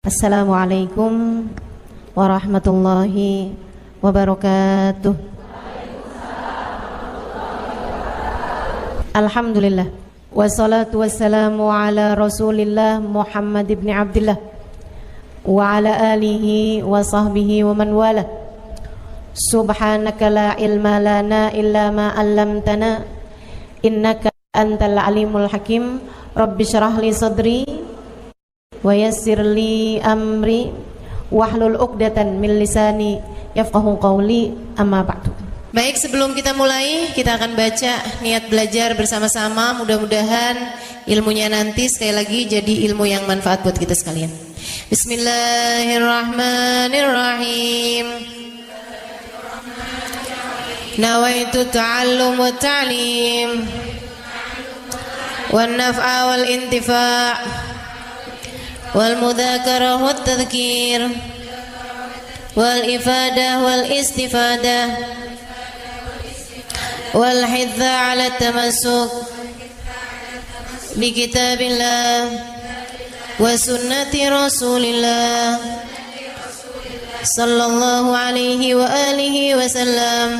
Assalamualaikum warahmatullahi wabarakatuh. Alhamdulillah, wassalatu wassalamu ala rasulillah Muhammad ibn Abdillah wa ala alihi wa sahbihi wa man wala. Subhanaka la ilma lana illa ma 'allamtana innaka antal alimul hakim. Rabbi syrah li sadri wa yassir li amri wahlul 'uqdatan min lisani yafqahu qawli, amma ba'du. Baik, sebelum kita mulai, kita akan baca niat belajar bersama-sama. Mudah-mudahan ilmunya nanti sekali lagi jadi ilmu yang manfaat buat kita sekalian. Bismillahirrahmanirrahim. Nawaitu ta'allum wa ta'lim wan naf'a wal intifa' wal mudzakarah wat tadhkir wal ifadah wal istifadah wal hidza 'ala tamassuk bi kitabillah wa sunnati rasulillah sallallahu alaihi wa alihi wasallam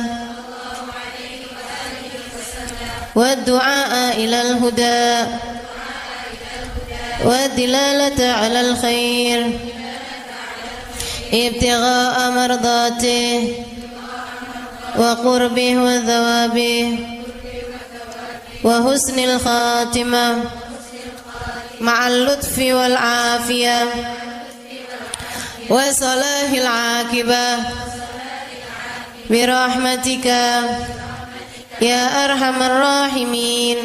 wa du'a ila al huda والدلالة على الخير ابتغاء مرضاته وقربه وثوابه وحسن الخاتمة مع اللطف والعافية وصلاح العاقبة برحمتك يا أرحم الراحمين.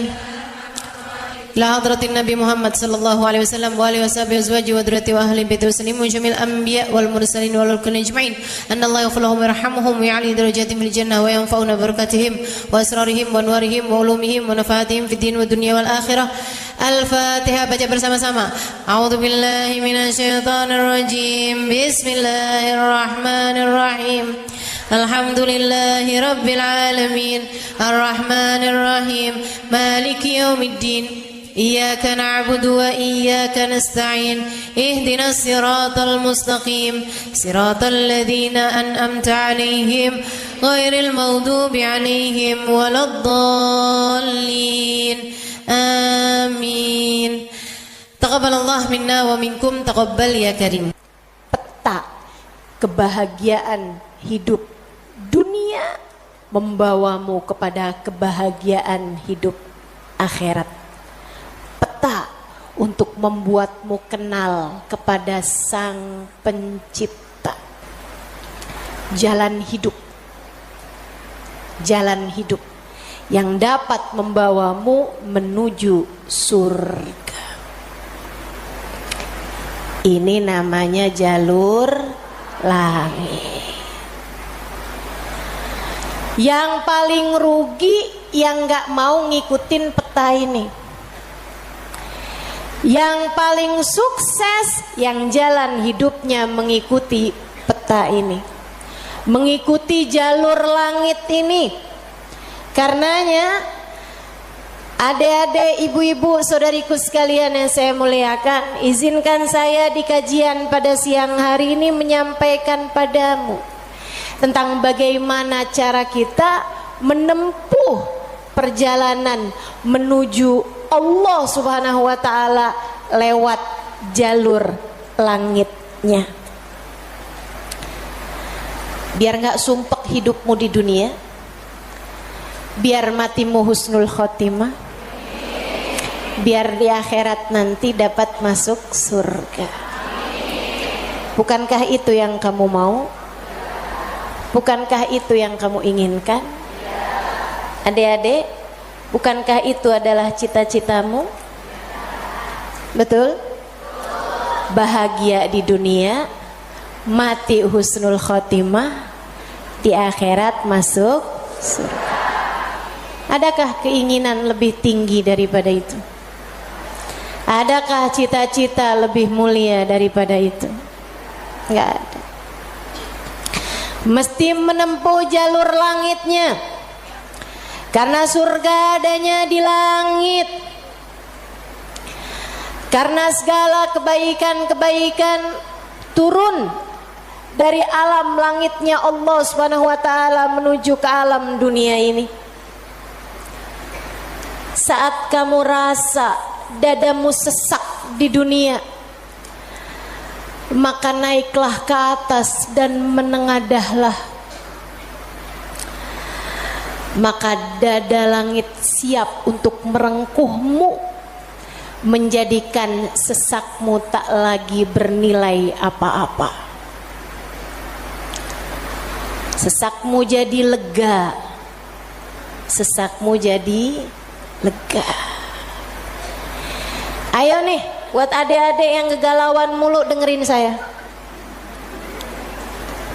La hadratin Nabi Muhammad sallallahu alaihi wasallam wa alihi washabihi azwaji wa dzurriyyati wa ahli baiti wasallim jamil anbiya wal mursalin wal kulli ajma'in anna Allah yaghfir lahum wa yarhamuhum wa ya'li darajatihim fil jannah wa yanfa'una barakatihim wa asrarihim wa anwarihim wa ulumihim wa nafaatihim fid din wa dunya wal akhirah. Al-Fatihah, baca bersama-sama. A'udzu billahi minasyaitonir rajim. Bismillahirrahmanirrahim. Alhamdulillahi rabbil alamin. Arrahmanir rahim. Maliki yaumiddin. Iyyaka na'budu wa iyyaka nasta'in. Ihdinas siratal mustaqim. Siratal ladzina an'amta 'alaihim ghairil maghdubi 'alaihim waladdallin. Amin. Taqabbalallah minna wa minkum, taqabbal ya karim. Peta kebahagiaan hidup dunia membawamu kepada kebahagiaan hidup akhirat. Peta untuk membuatmu kenal kepada Sang Pencipta. Jalan hidup yang dapat membawamu menuju surga. Ini namanya jalur langit. Yang paling rugi yang gak mau ngikutin peta ini. Yang paling sukses yang jalan hidupnya mengikuti peta ini, mengikuti jalur langit ini. Karenanya adik-adik, ibu-ibu, saudariku sekalian yang saya muliakan, izinkan saya di kajian pada siang hari ini menyampaikan padamu tentang bagaimana cara kita menempuh perjalanan menuju Allah Subhanahu wa ta'ala lewat jalur langitnya. Biar gak sumpek hidupmu di dunia, biar matimu husnul khotimah, biar di akhirat nanti dapat masuk surga. Bukankah itu yang kamu mau? Bukankah itu yang kamu inginkan? Adik-adik, bukankah itu adalah cita-citamu? Betul? Bahagia di dunia, mati husnul khotimah, di akhirat masuk surga. Adakah keinginan lebih tinggi daripada itu? Adakah cita-cita lebih mulia daripada itu? Enggak ada. Mesti menempuh jalur langitnya, karena surga adanya di langit. Karena segala kebaikan-kebaikan turun dari alam langitnya Allah Subhanahu wa taala menuju ke alam dunia ini. Saat kamu rasa dadamu sesak di dunia, maka naiklah ke atas dan menengadahlah. Maka dada langit siap untuk merengkuhmu, menjadikan sesakmu tak lagi bernilai apa-apa. Sesakmu jadi lega, sesakmu jadi lega. Ayo nih, buat adik-adik yang kegalauan mulu dengerin saya.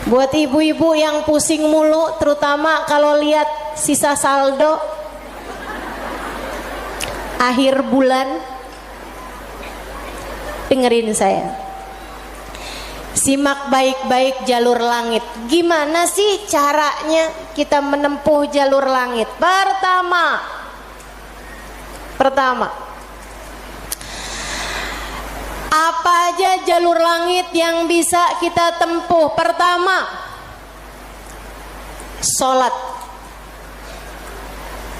Buat ibu-ibu yang pusing mulu, terutama kalau lihat sisa saldo akhir bulan, dengerin saya. Simak baik-baik jalur langit. Gimana sih caranya kita menempuh jalur langit? Pertama, apa aja jalur langit yang bisa kita tempuh? Pertama, sholat.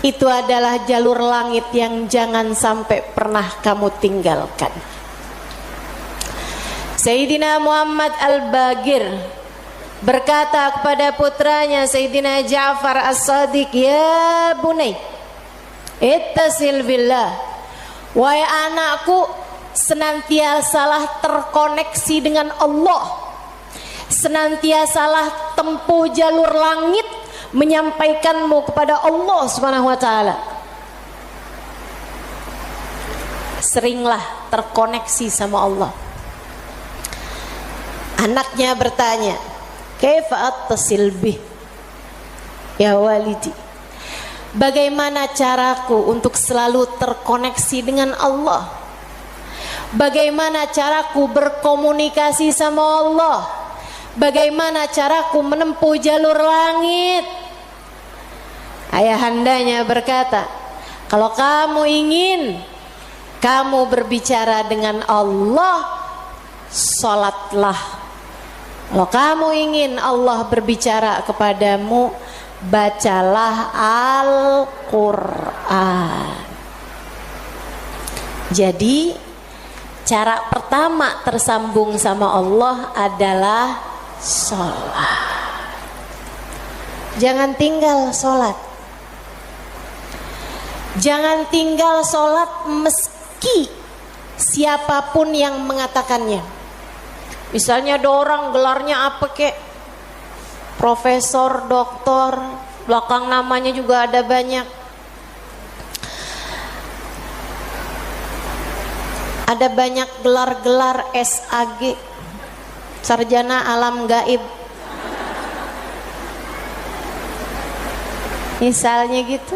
Itu adalah jalur langit yang jangan sampai pernah kamu tinggalkan. Sayyidina Muhammad Al-Bagir berkata kepada putranya Sayyidina Ja'far As-Sadiq, "Ya bunai, ittasil billah." Wahai anakku, senantiasalah terkoneksi dengan Allah, senantiasalah tempuh jalur langit menyampaikanmu kepada Allah Subhanahu wa taala. Seringlah terkoneksi sama Allah. Anaknya bertanya, "Kaifa attasil bih ya walidi?" Bagaimana caraku untuk selalu terkoneksi dengan Allah? Bagaimana caraku berkomunikasi sama Allah? Bagaimana caraku menempuh jalur langit? Ayahandanya berkata, kalau kamu ingin kamu berbicara dengan Allah, sholatlah. Kalau kamu ingin Allah berbicara kepadamu, bacalah Al-Quran. Jadi cara pertama tersambung sama Allah adalah sholat. Jangan tinggal sholat. Jangan tinggal sholat meski siapapun yang mengatakannya. Misalnya ada orang gelarnya apa kek, profesor, doktor, belakang namanya juga ada banyak. Ada banyak gelar-gelar SAG, sarjana alam gaib. Misalnya gitu.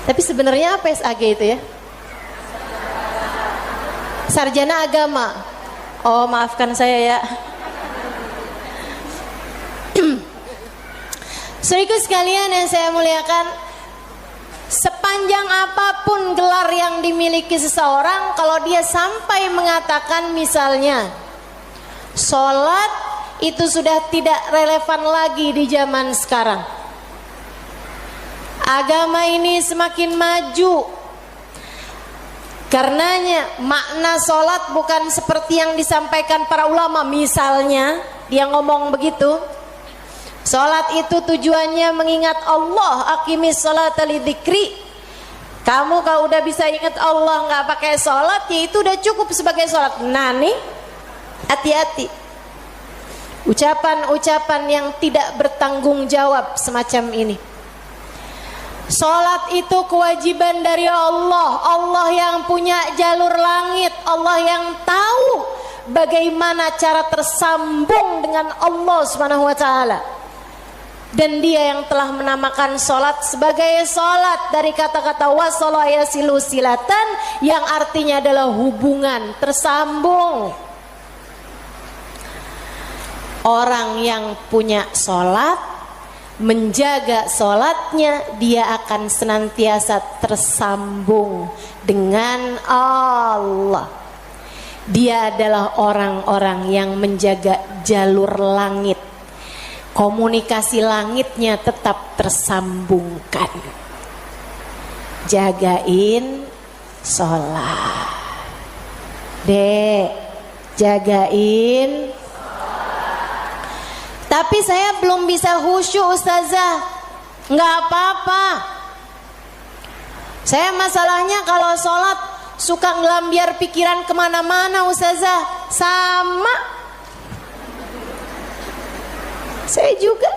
Tapi sebenarnya apa SAG itu ya? Sarjana agama. Oh, maafkan saya ya. Saudaraku sekalian yang saya muliakan, sepanjang apapun gelar yang dimiliki seseorang, kalau dia sampai mengatakan misalnya sholat, itu sudah tidak relevan lagi di zaman sekarang. Agama ini semakin maju. Karenanya makna sholat bukan seperti yang disampaikan para ulama. Misalnya dia ngomong begitu, sholat itu tujuannya mengingat Allah, aqimis sholata lidzikri. Kamu kalau udah bisa ingat Allah nggak pakai sholat, ya itu udah cukup sebagai sholat. Nah nih, hati-hati ucapan-ucapan yang tidak bertanggung jawab semacam ini. Sholat itu kewajiban dari Allah. Allah yang punya jalur langit, Allah yang tahu bagaimana cara tersambung dengan Allah Subhanahu wa taala. Dan dia yang telah menamakan sholat sebagai sholat dari kata-kata wasala yasilu silatan, yang artinya adalah hubungan, tersambung. Orang yang punya sholat menjaga sholatnya, dia akan senantiasa tersambung dengan Allah. Dia adalah orang-orang yang menjaga jalur langit. Komunikasi langitnya tetap tersambungkan. Jagain sholat. Dek, jagain. Tapi saya belum bisa khusyuk Ustazah. Nggak apa-apa. Saya masalahnya kalau sholat suka ngelambiar pikiran kemana-mana Ustazah. Sama. Saya juga.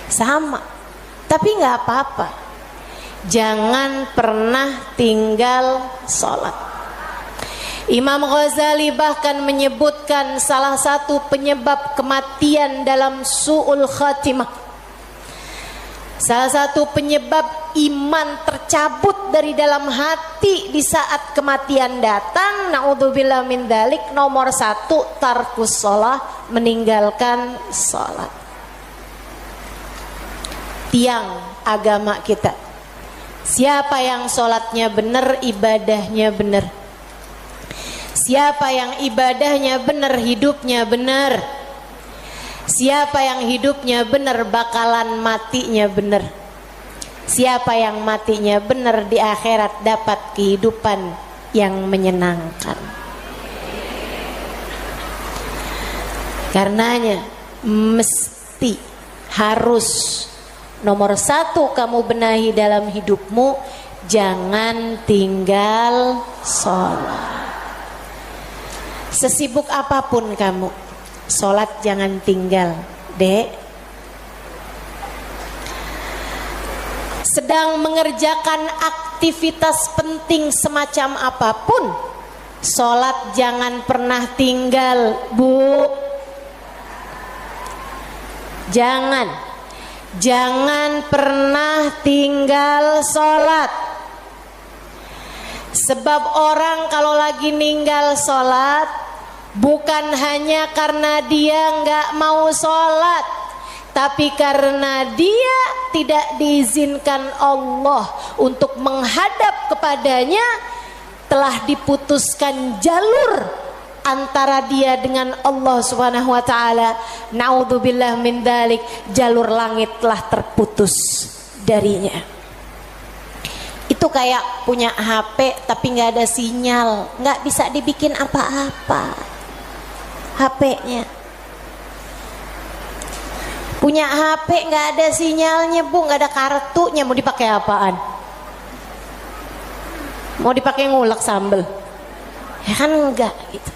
Sama. Tapi nggak apa-apa. Jangan pernah tinggal sholat. Imam Ghazali bahkan menyebutkan salah satu penyebab kematian dalam su'ul khatimah, salah satu penyebab iman tercabut dari dalam hati di saat kematian datang, na'udzubillah min dzalik, nomor 1 tarkus shalah, meninggalkan sholat. Tiang agama kita, siapa yang sholatnya benar, ibadahnya benar. Siapa yang ibadahnya benar, hidupnya benar. Siapa yang hidupnya benar, bakalan matinya benar. Siapa yang matinya benar, di akhirat dapat kehidupan yang menyenangkan. Karenanya mesti, harus, nomor 1 kamu benahi dalam hidupmu, jangan tinggal sholat. Sesibuk apapun kamu, sholat jangan tinggal, Dek. Sedang mengerjakan aktivitas penting semacam apapun, sholat jangan pernah tinggal, Bu. Jangan pernah tinggal sholat. Sebab orang kalau lagi ninggal sholat, bukan hanya karena dia nggak mau sholat, tapi karena dia tidak diizinkan Allah untuk menghadap kepadanya, telah diputuskan jalur antara dia dengan Allah Subhanahu wa taala. Naudzubillah min dzalik, jalur langit telah terputus darinya. Itu kayak punya HP tapi nggak ada sinyal, nggak bisa dibikin apa-apa HP-nya. Punya HP nggak ada sinyalnya, Bu, nggak ada kartunya, mau dipakai apaan? Mau dipakai ngulek sambel? Ya kan enggak gitu.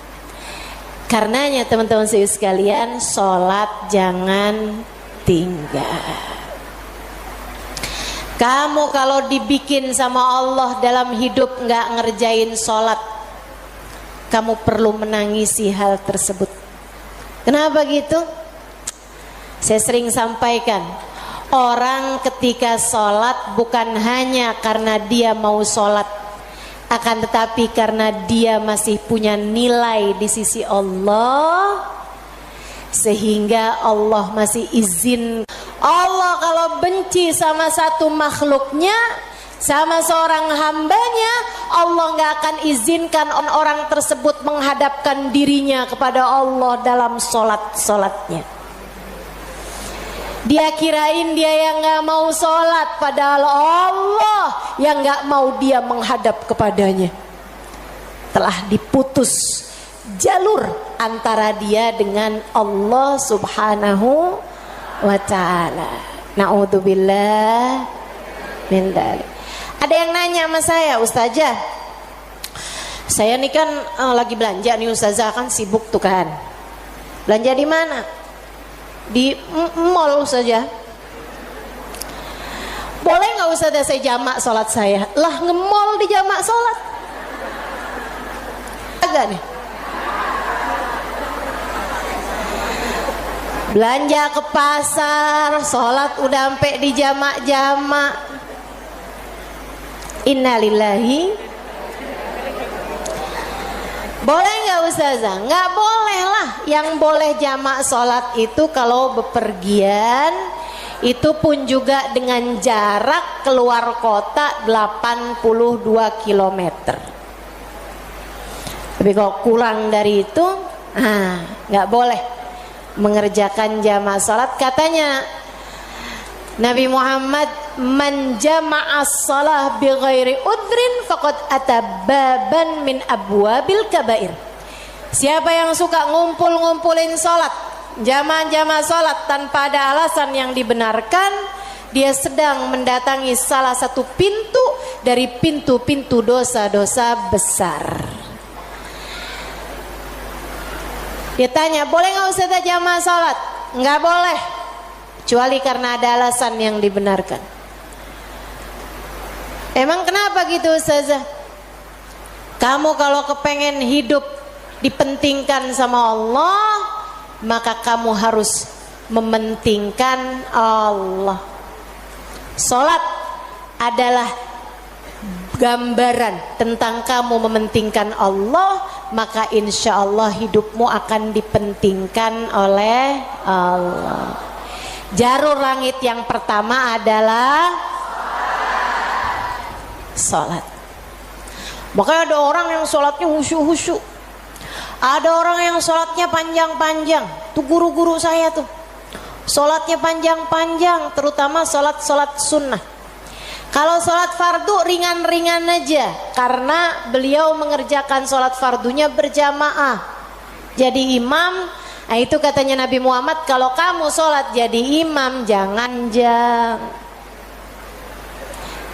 Karenanya teman-teman sekalian, sholat jangan tinggal. Kamu kalau dibikin sama Allah dalam hidup nggak ngerjain sholat, kamu perlu menangisi hal tersebut. Kenapa gitu? Saya sering sampaikan, orang ketika sholat bukan hanya karena dia mau sholat, akan tetapi karena dia masih punya nilai di sisi Allah, sehingga Allah masih izin. Allah kalau benci sama satu makhluknya, sama seorang hambanya, Allah nggak akan izinkan orang tersebut menghadapkan dirinya kepada Allah dalam sholatnya. Dia kirain dia yang nggak mau sholat, padahal Allah yang nggak mau dia menghadap kepadanya. Telah diputus jalur antara dia dengan Allah Subhanahu wa ta'ala. Na'udzubillah min dzalik. Ada yang nanya sama saya, Ustazah, saya nih kan lagi belanja nih Ustazah, kan sibuk tuh kan. Belanja di mana? Di mall Ustazah. Boleh nggak Ustazah saya jamak sholat saya? Lah, nge-mall di jamak sholat? Agak nih. Belanja ke pasar, sholat udah sampai di jamak-jamak. Innalillahi. Boleh nggak Ustazah? Nggak boleh lah. Yang boleh jamak sholat itu kalau bepergian, itu pun juga dengan jarak keluar kota 82 km. Tapi kalau kurang dari itu, nggak boleh mengerjakan jamak sholat. Katanya Nabi Muhammad, man jama'as shalah bi ghairi udrin faqad atababan min abwabil kabair. Siapa yang suka ngumpulin sholat, jamaah sholat tanpa ada alasan yang dibenarkan, dia sedang mendatangi salah satu pintu dari pintu-pintu dosa-dosa besar. Dia tanya, boleh nggak Ustazah jamaah sholat? Nggak boleh, kecuali karena ada alasan yang dibenarkan. Emang kenapa gitu Ustazah? Kamu kalau kepengen hidup dipentingkan sama Allah, maka kamu harus mementingkan Allah. Sholat adalah gambaran tentang kamu mementingkan Allah, maka insya Allah hidupmu akan dipentingkan oleh Allah. Jalur langit yang pertama adalah sholat. Makanya ada orang yang sholatnya khusyuk-khusyuk, ada orang yang sholatnya panjang-panjang. Tuh guru-guru saya tuh sholatnya panjang-panjang, terutama sholat sunnah. Kalau sholat fardu ringan-ringan aja, karena beliau mengerjakan sholat fardunya berjamaah jadi imam. Nah itu katanya Nabi Muhammad, kalau kamu sholat jadi imam jangan jam.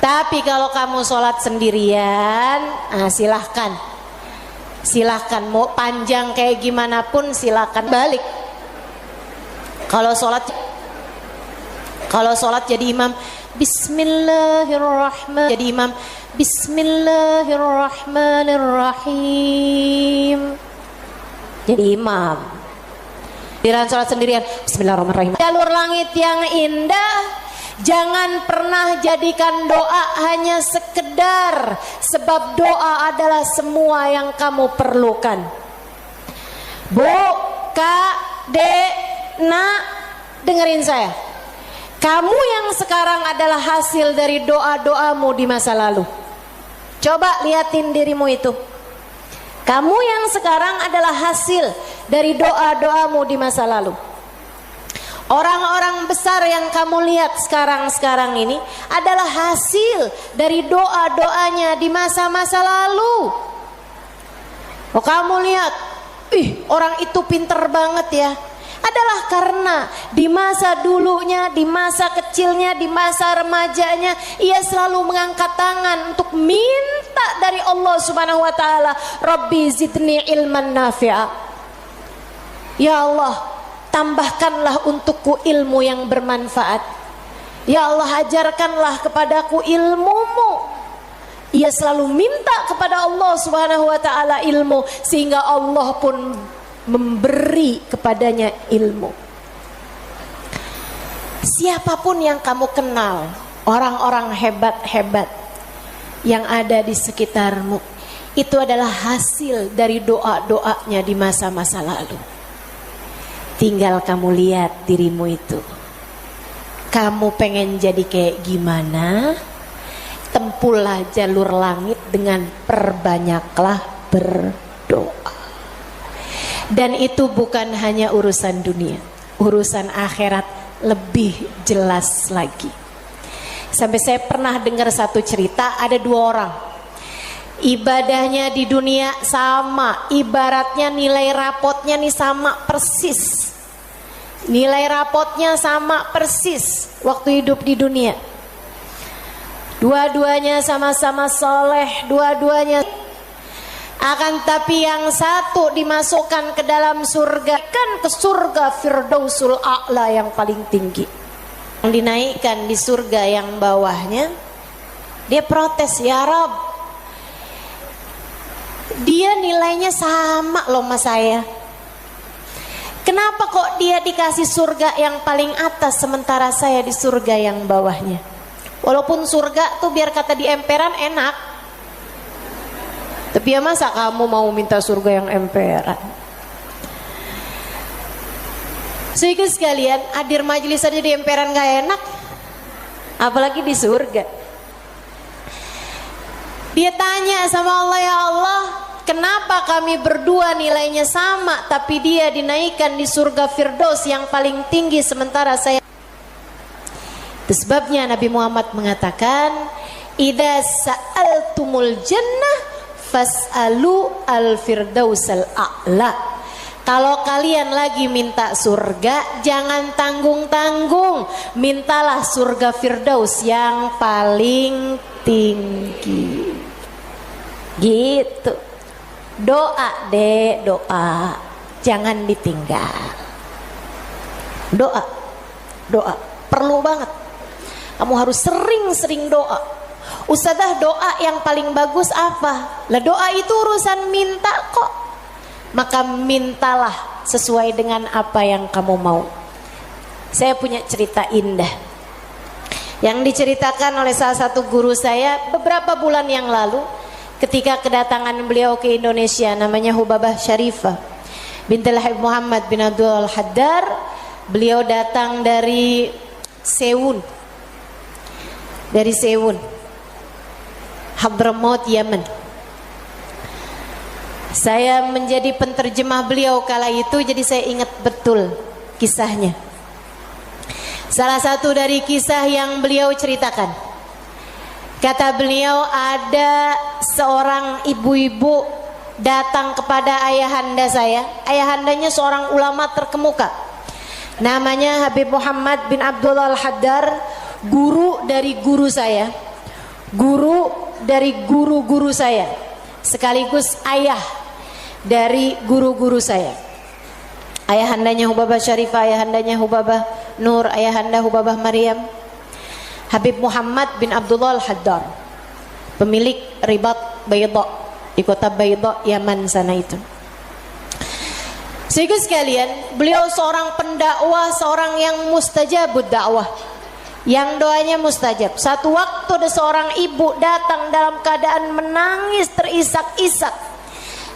Tapi kalau kamu sholat sendirian, silahkan mau panjang kayak gimana pun silahkan balik. Kalau sholat jadi imam, Bismillahirrahmanirrahim. Jadi imam, Bismillahirrahmanirrahim. Jadi imam. Diran sholat sendirian, Bismillahirrahmanirrahim. Jalur langit yang indah, jangan pernah jadikan doa hanya sekedar, sebab doa adalah semua yang kamu perlukan. Bu, Kak, Dek, Nak, dengerin saya. Kamu yang sekarang adalah hasil dari doa-doamu di masa lalu. Coba liatin dirimu itu. Kamu yang sekarang adalah hasil dari doa-doamu di masa lalu. Orang-orang besar yang kamu lihat sekarang ini adalah hasil dari doa-doanya di masa-masa lalu. Oh, kamu lihat, orang itu pinter banget ya. Adalah karena di masa dulunya, di masa kecilnya, di masa remajanya, ia selalu mengangkat tangan untuk minta dari Allah Subhanahu wa taala, Rabbi zidni ilman nafi'a. Ya Allah, tambahkanlah untukku ilmu yang bermanfaat. Ya Allah, ajarkanlah kepadaku ilmu-Mu. Ia selalu minta kepada Allah Subhanahu wa taala ilmu, sehingga Allah pun memberi kepadanya ilmu. Siapapun yang kamu kenal, orang-orang hebat-hebat yang ada di sekitarmu, itu adalah hasil dari doa-doanya di masa-masa lalu. Tinggal kamu lihat dirimu itu. Kamu pengen jadi kayak gimana? Tempuhlah jalur langit dengan perbanyaklah berdoa. Dan itu bukan hanya urusan dunia, urusan akhirat lebih jelas lagi. Sampai saya pernah dengar satu cerita, ada dua orang, ibadahnya di dunia sama, ibaratnya nilai rapotnya nih sama persis. Nilai rapotnya sama persis waktu hidup di dunia. Dua-duanya sama-sama soleh, dua-duanya. Akan tapi yang satu dimasukkan ke dalam surga, kan ke surga Firdausul A'la yang paling tinggi. Yang dinaikkan di surga yang bawahnya, dia protes, ya Rob, dia nilainya sama loh sama saya. Kenapa kok dia dikasih surga yang paling atas sementara saya di surga yang bawahnya? Walaupun surga tuh biar kata di emperan enak, Tapi ya masa kamu mau minta surga yang emperan? Sehingga sekalian, hadir majelis aja di emperan gak enak, apalagi di surga. Dia tanya sama Allah, ya Allah, kenapa kami berdua nilainya sama, tapi dia dinaikkan di surga Firdaus yang paling tinggi sementara saya. Itu sebabnya Nabi Muhammad mengatakan, idza sa'altumul jannah fas'alu al-firdausal a'la. Kalau kalian lagi minta surga, jangan tanggung-tanggung, mintalah surga Firdaus yang paling tinggi. Gitu. Doa deh, doa, jangan ditinggal. Doa, doa, perlu banget. Kamu harus sering-sering doa. Ustadzah, doa yang paling bagus apa? Lah doa itu urusan minta kok. Maka mintalah sesuai dengan apa yang kamu mau. Saya punya cerita indah yang diceritakan oleh salah satu guru saya beberapa bulan yang lalu ketika kedatangan beliau ke Indonesia. Namanya Hubabah Syarifah bintul Habib Muhammad bin Abdul Haddar. Beliau datang dari Sewun, Hadramaut, Yaman. Saya menjadi penterjemah beliau kala itu, jadi saya ingat betul kisahnya. Salah satu dari kisah yang beliau ceritakan, kata beliau, ada seorang ibu-ibu datang kepada ayahanda saya. Ayahandanya seorang ulama terkemuka, namanya Habib Muhammad bin Abdullah Al-Haddar, guru dari guru saya, guru dari guru-guru saya, sekaligus ayah dari guru-guru saya. Ayahandanya Hubabah Syarifah, ayahandanya Hubabah Nur, ayahanda Hubabah Maryam. Habib Muhammad bin Abdullah Al-Haddar, pemilik Ribat Baydha di kota Baydha, Yaman sana itu. Sehingga sekalian, beliau seorang pendakwah, seorang yang mustajabud dakwah, yang doanya mustajab. Satu waktu ada seorang ibu datang dalam keadaan menangis terisak-isak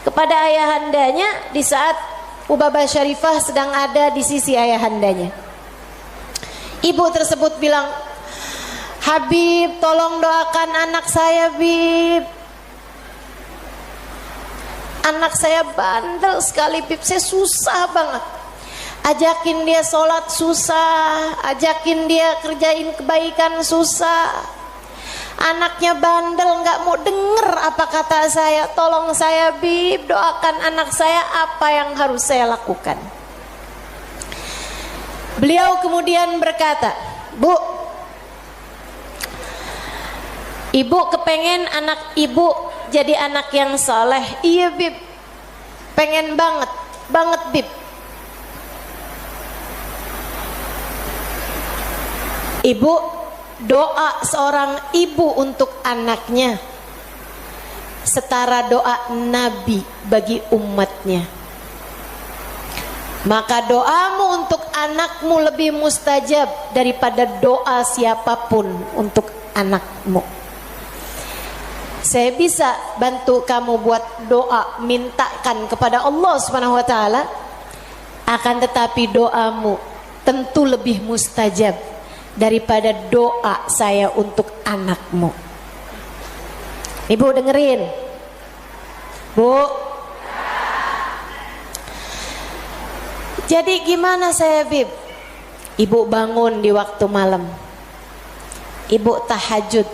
kepada ayahandanya di saat Hubabah Syarifah sedang ada di sisi ayahandanya. Ibu tersebut bilang, Habib, tolong doakan anak saya, Bib. Anak saya bandel sekali, Bib. Saya susah banget. Ajakin dia sholat susah, ajakin dia kerjain kebaikan susah. Anaknya bandel, nggak mau denger apa kata saya. Tolong saya, Bib, doakan anak saya, apa yang harus saya lakukan. Beliau kemudian berkata, Bu, ibu kepengen anak ibu jadi anak yang soleh. Iya, Bib, pengen banget, banget, Bib. Ibu, doa seorang ibu untuk anaknya setara doa Nabi bagi umatnya. Maka doamu untuk anakmu lebih mustajab daripada doa siapapun untuk anakmu. Saya bisa bantu kamu buat doa, mintakan kepada Allah Subhanahu wa taala, akan tetapi doamu tentu lebih mustajab daripada doa saya untuk anakmu. Ibu dengerin, Bu. Jadi gimana saya, Bib? Ibu bangun di waktu malam, ibu tahajud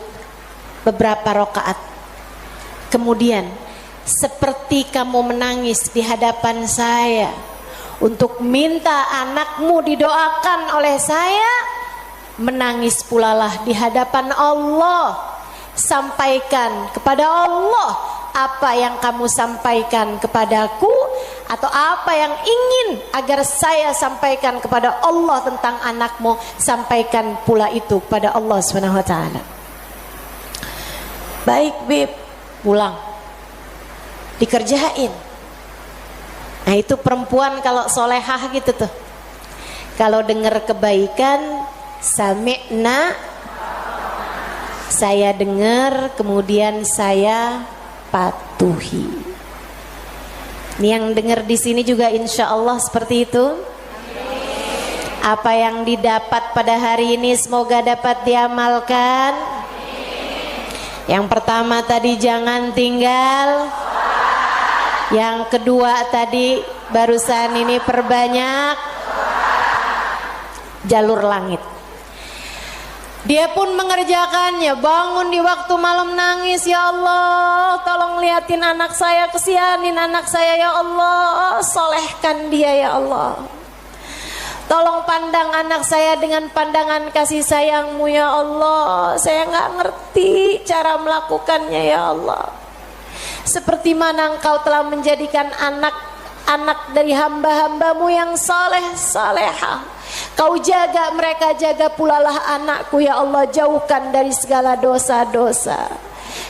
beberapa rakaat, kemudian seperti kamu menangis di hadapan saya untuk minta anakmu didoakan oleh saya, menangis pulalah di hadapan Allah. Sampaikan kepada Allah apa yang kamu sampaikan kepadaku, atau apa yang ingin agar saya sampaikan kepada Allah tentang anakmu, sampaikan pula itu kepada Allah Subhanahu wa taala. Baik, Bib. Pulang dikerjain. Nah, itu perempuan kalau solehah gitu tuh, kalau dengar kebaikan, sami'na, saya dengar, kemudian saya patuh. patuhi. Ini yang dengar di sini juga insya Allah seperti itu. Apa yang didapat pada hari ini semoga dapat diamalkan. Yang pertama tadi jangan tinggal. Yang kedua tadi barusan ini perbanyak jalur langit. Dia pun mengerjakannya, bangun di waktu malam nangis, ya Allah tolong liatin anak saya, kesianin anak saya ya Allah, solehkan dia ya Allah. Tolong pandang anak saya dengan pandangan kasih sayangmu ya Allah. Saya nggak ngerti cara melakukannya ya Allah. Seperti mana engkau telah menjadikan anak-anak dari hamba-hambamu yang soleh salehah. Kau jaga mereka, jaga pula lah anakku ya Allah. Jauhkan dari segala dosa-dosa,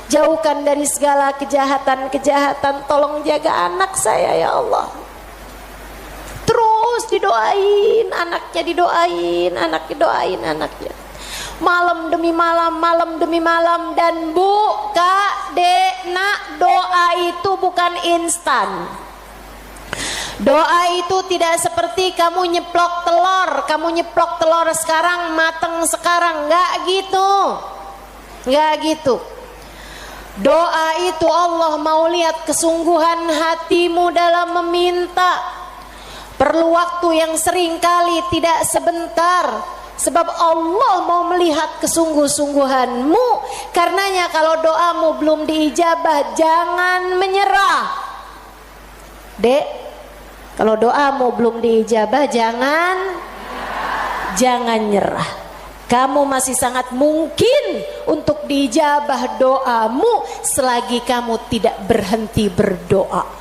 jauhkan dari segala kejahatan-kejahatan. Tolong jaga anak saya ya Allah. Terus didoain anaknya, didoain anaknya. Malam demi malam, malam demi malam. Dan bu, kak, dek, nak, doa itu bukan instan. Doa itu tidak seperti kamu nyeplok telur sekarang mateng sekarang, enggak gitu. Doa itu Allah mau lihat kesungguhan hatimu dalam meminta. Perlu waktu yang sering kali tidak sebentar, sebab Allah mau melihat kesungguh-sungguhanmu. Karenanya kalau doamu belum diijabah, jangan menyerah. Dek, kalau doamu belum diijabah, jangan nyerah. Kamu masih sangat mungkin untuk diijabah doamu selagi kamu tidak berhenti berdoa.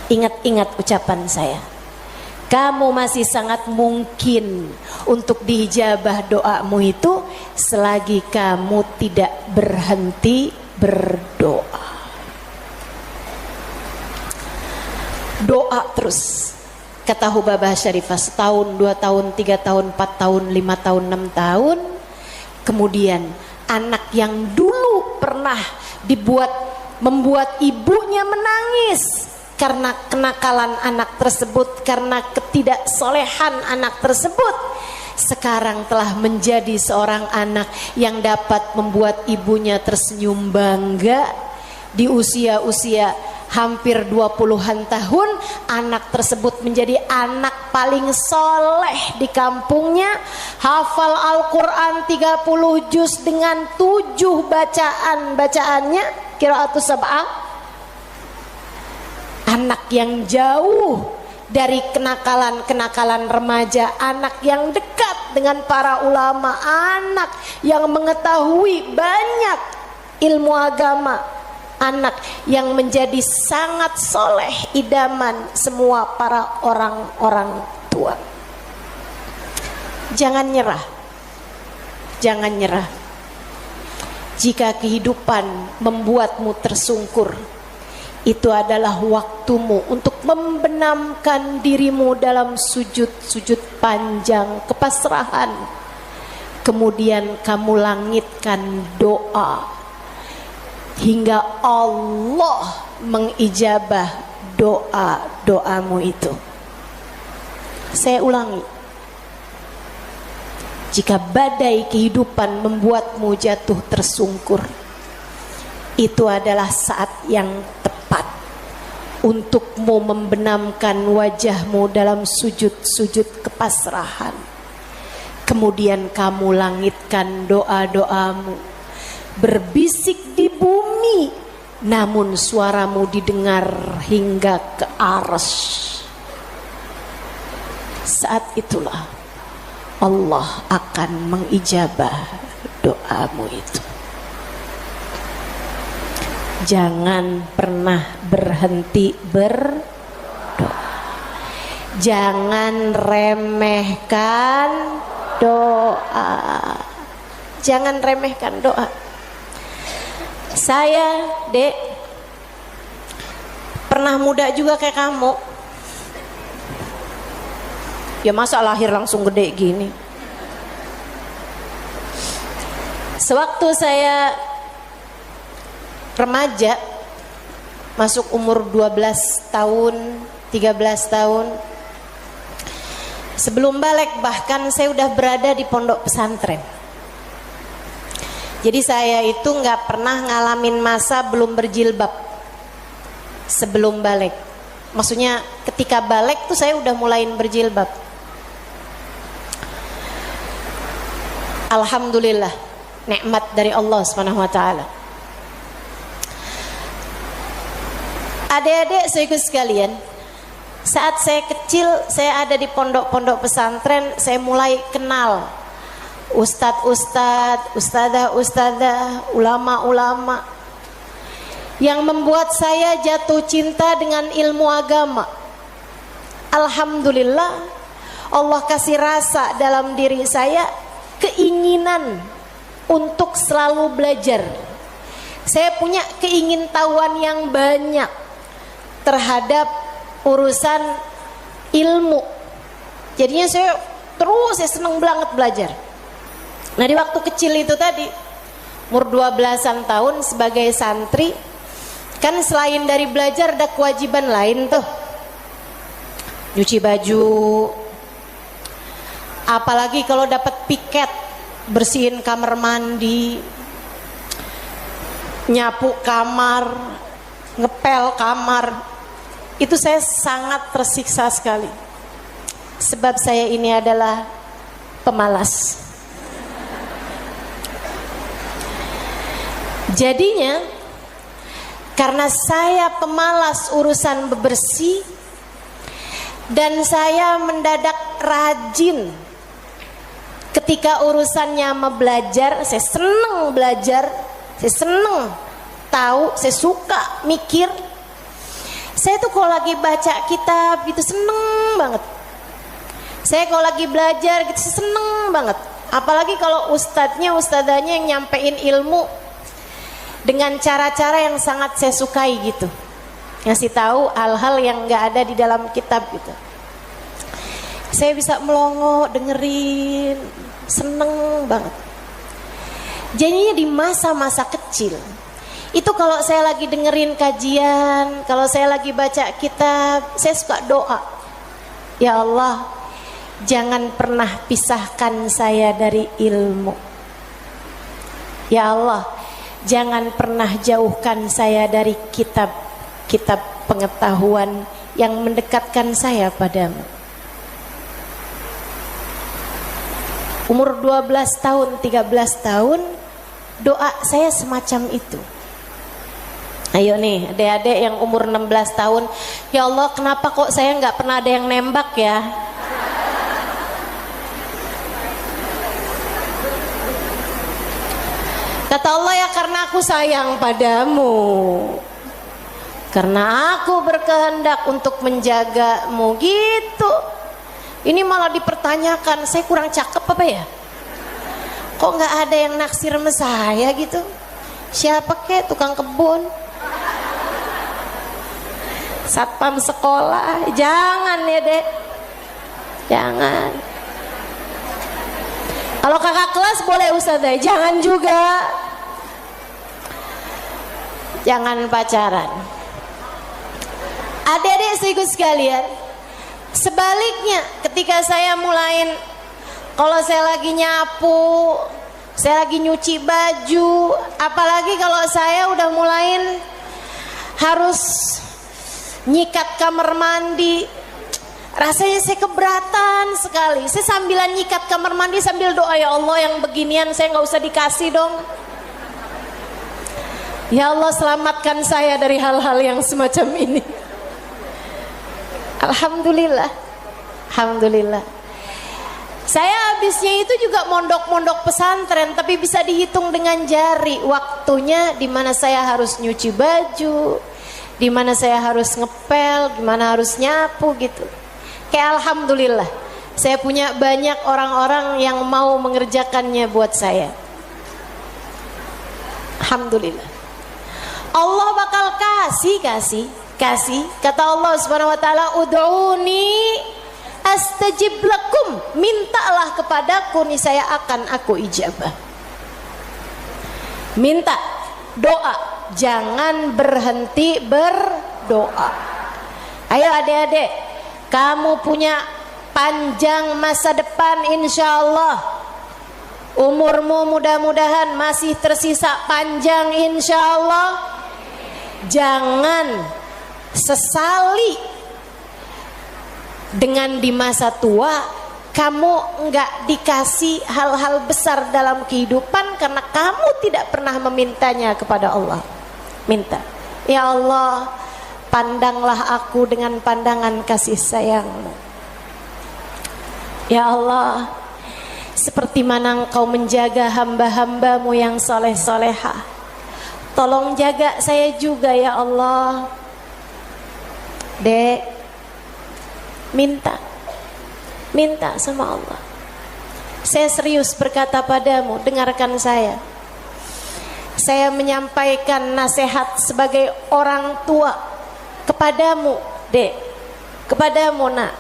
Ingat-ingat ucapan saya. Kamu masih sangat mungkin untuk diijabah doamu itu selagi kamu tidak berhenti berdoa. Doa terus. Kata Hubabah Syarifah, setahun, 2 tahun, 3 tahun, 4 tahun, 5 tahun, 6 tahun. Kemudian anak yang dulu pernah membuat ibunya menangis karena kenakalan anak tersebut, karena ketidaksolehan anak tersebut, sekarang telah menjadi seorang anak yang dapat membuat ibunya tersenyum bangga. Di usia-usia hampir 20-an tahun, anak tersebut menjadi anak paling soleh di kampungnya. Hafal Al-Quran 30 juz dengan 7 bacaannya, qiraatus sab'ah. Anak yang jauh dari kenakalan remaja, anak yang dekat dengan para ulama, anak yang mengetahui banyak ilmu agama, anak yang menjadi sangat soleh, idaman semua para orang-orang tua. Jangan nyerah. Jika kehidupan membuatmu tersungkur, itu adalah waktumu untuk membenamkan dirimu dalam sujud panjang kepasrahan. Kemudian kamu langitkan doa hingga Allah mengijabah doamu itu. Saya ulangi, jika badai kehidupan membuatmu jatuh tersungkur, itu adalah saat yang tepat untukmu membenamkan wajahmu dalam sujud kepasrahan. Kemudian kamu langitkan doamu, berbisik di bumi, namun suaramu didengar hingga ke arsy. Saat itulah Allah akan mengijabah doamu itu. Jangan pernah berhenti berdoa. Jangan remehkan doa. Jangan remehkan doa. Saya, Dek, pernah muda juga kayak kamu. Ya masa lahir langsung gede gini. Sewaktu saya remaja, masuk umur 12 tahun, 13 tahun. Sebelum balik bahkan saya udah berada di pondok pesantren. Jadi saya itu nggak pernah ngalamin masa belum berjilbab sebelum balik. Maksudnya ketika balik tuh saya udah mulain berjilbab. Alhamdulillah, nikmat dari Allah Subhanahu wa taala. Adik-adik saudaraku sekalian, saat saya kecil, saya ada di pondok-pondok pesantren, saya mulai kenal ustadz-ustadz, ustadzah-ustadzah, ulama-ulama yang membuat saya jatuh cinta dengan ilmu agama. Alhamdulillah, Allah kasih rasa dalam diri saya keinginan untuk selalu belajar. Saya punya keingintahuan yang banyak terhadap urusan ilmu. Jadinya saya seneng banget belajar. Nah di waktu kecil itu tadi, umur 12-an tahun sebagai santri, kan selain dari belajar ada kewajiban lain tuh. Nyuci baju, apalagi kalau dapat piket, bersihin kamar mandi, nyapu kamar, ngepel kamar. Itu saya sangat tersiksa sekali, sebab saya ini adalah pemalas. Jadinya karena saya pemalas urusan bebersih, dan saya mendadak rajin ketika urusannya belajar. Saya seneng belajar, saya seneng tahu, saya suka mikir. Saya tuh kalau lagi baca kitab gitu seneng banget. Saya kalau lagi belajar gitu seneng banget. Apalagi kalau ustadzahnya yang nyampein ilmu dengan cara-cara yang sangat saya sukai gitu, ngasih tahu hal-hal yang nggak ada di dalam kitab gitu. Saya bisa melongo dengerin, seneng banget. Jadinya di masa-masa kecil itu kalau saya lagi dengerin kajian, kalau saya lagi baca kitab, saya suka doa, ya Allah, jangan pernah pisahkan saya dari ilmu. Ya Allah, jangan pernah jauhkan saya dari kitab-kitab pengetahuan yang mendekatkan saya padamu. Umur 12 tahun, 13 tahun, doa saya semacam itu. Ayo nih adik-adik yang umur 16 tahun, ya Allah kenapa kok saya nggak pernah ada yang nembak ya? Kata Allah, ya karena aku sayang padamu, karena aku berkehendak untuk menjagamu gitu. Ini malah dipertanyakan, saya kurang cakep apa ya? Kok nggak ada yang naksir sama saya gitu? Siapa kek, tukang kebun, satpam sekolah? Jangan ya dek, jangan. Kalau kakak kelas boleh ustazah, jangan juga. Jangan pacaran. Adik-adik saudaraku sekalian, sebaliknya ketika saya mulain, kalau saya lagi nyapu, saya lagi nyuci baju, apalagi kalau saya udah mulain harus nyikat kamar mandi, rasanya saya keberatan sekali. Saya sambilan nyikat kamar mandi sambil doa, ya Allah yang beginian saya nggak usah dikasih dong. Ya Allah selamatkan saya dari hal-hal yang semacam ini. Alhamdulillah, alhamdulillah. Saya habisnya itu juga mondok-mondok pesantren, tapi bisa dihitung dengan jari waktunya di mana saya harus nyuci baju, di mana saya harus ngepel, di mana harus nyapu gitu. Kayak alhamdulillah, saya punya banyak orang-orang yang mau mengerjakannya buat saya. Alhamdulillah. Allah bakal kasih. Kata Allah Subhanahu wa taala, ud'uni astajib lakum, mintalah kepadaku nih saya akan aku ijabah. Minta, doa, jangan berhenti berdoa. Ayo adik-adik, kamu punya panjang masa depan insya Allah. Umurmu mudah-mudahan masih tersisa panjang insya Allah. Jangan sesali dengan di masa tua kamu enggak dikasih hal-hal besar dalam kehidupan karena kamu tidak pernah memintanya kepada Allah. Minta, ya Allah, pandanglah aku dengan pandangan kasih sayang-Mu. Ya Allah, seperti mana Engkau menjaga hamba-hamba-Mu yang soleh-solehah, tolong jaga saya juga ya Allah. Dek, minta sama Allah. Saya serius berkata padamu, dengarkan saya. Saya menyampaikan nasihat sebagai orang tua kepadamu, Dek, kepadamu nak.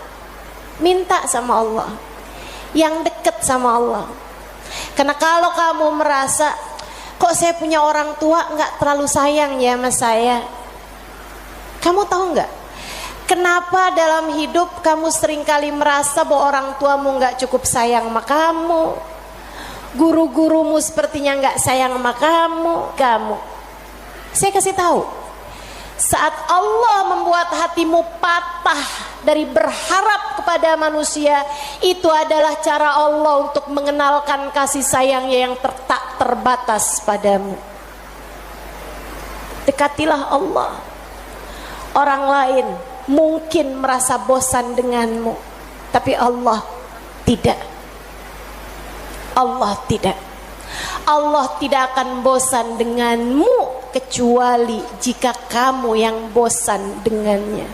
Minta sama Allah, yang dekat sama Allah. Karena kalau kamu merasa kok saya punya orang tua nggak terlalu sayang ya sama saya, kamu tahu nggak? Kenapa dalam hidup kamu seringkali merasa bahwa orang tuamu nggak cukup sayang sama kamu, guru-gurumu sepertinya nggak sayang sama kamu. Saya kasih tahu, saat Allah membuat hatimu patah dari berharap kepada manusia, itu adalah cara Allah untuk mengenalkan kasih sayangnya yang tak terbatas padamu. Dekatilah Allah. Orang lain mungkin merasa bosan denganmu, tapi Allah tidak. Allah tidak. Allah tidak akan bosan denganmu kecuali jika kamu yang bosan dengannya.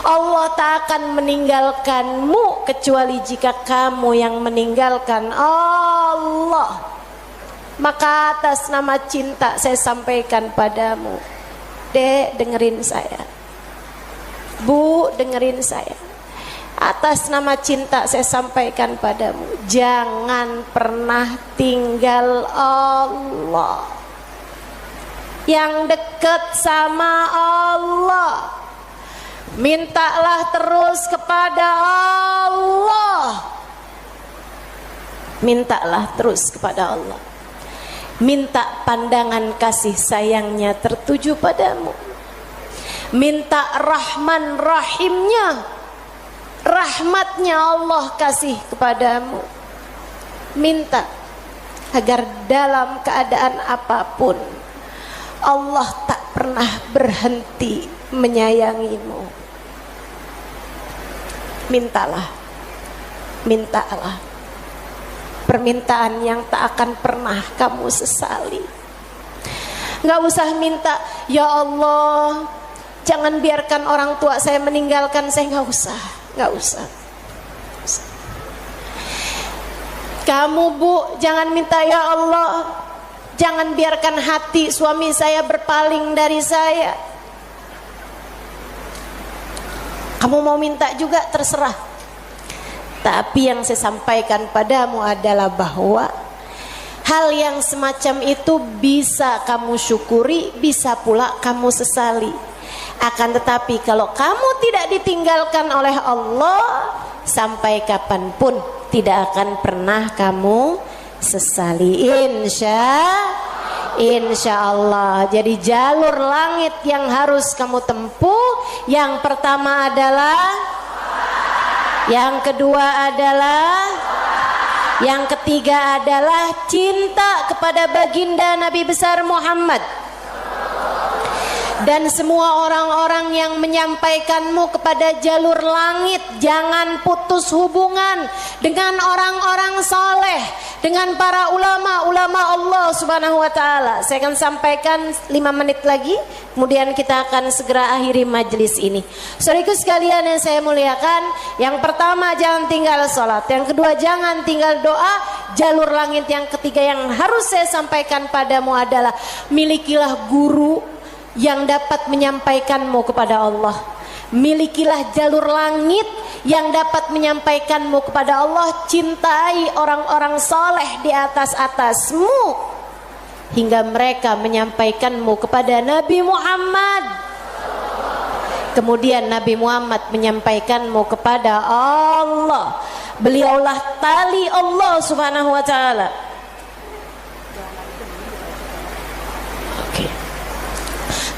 Allah tak akan meninggalkanmu kecuali jika kamu yang meninggalkan Allah. Maka atas nama cinta saya sampaikan padamu, Dek, dengerin saya. Bu, dengerin saya. Atas nama cinta saya sampaikan padamu, jangan pernah tinggal Allah. Yang dekat sama Allah, mintalah terus kepada Allah. Mintalah terus kepada Allah. Minta pandangan kasih sayangnya tertuju padamu. Minta Rahman Rahimnya, rahmatnya Allah kasih kepadamu. Minta agar dalam keadaan apapun Allah tak pernah berhenti menyayangimu. Mintalah, mintalah permintaan yang tak akan pernah kamu sesali. Nggak usah minta, ya Allah, jangan biarkan orang tua saya meninggalkan saya. Nggak usah, nggak usah. Kamu Bu, jangan minta, ya Allah, jangan biarkan hati suami saya berpaling dari saya. Kamu mau minta juga terserah. Tapi yang saya sampaikan padamu adalah bahwa hal yang semacam itu bisa kamu syukuri, bisa pula kamu sesali. Akan tetapi kalau kamu tidak ditinggalkan oleh Allah, sampai kapanpun tidak akan pernah kamu sesali, insya Allah. Jadi jalur langit yang harus kamu tempuh, yang pertama adalah, yang kedua adalah, yang ketiga adalah cinta kepada baginda Nabi besar Muhammad. Dan semua orang-orang yang menyampaikanmu kepada jalur langit, jangan putus hubungan dengan orang-orang soleh, dengan para ulama-ulama Allah subhanahu wa ta'ala. Saya akan sampaikan 5 menit lagi, kemudian kita akan segera akhiri majelis ini. Saudaraku sekalian yang saya muliakan, yang pertama jangan tinggal sholat, yang kedua jangan tinggal doa. Jalur langit yang ketiga yang harus saya sampaikan padamu adalah milikilah guru yang dapat menyampaikanmu kepada Allah. Milikilah jalur langit yang dapat menyampaikanmu kepada Allah. Cintai orang-orang soleh di atasmu. hingga mereka menyampaikanmu kepada Nabi Muhammad. Kemudian Nabi Muhammad menyampaikanmu kepada Allah. Beliaulah tali Allah Subhanahu wa taala.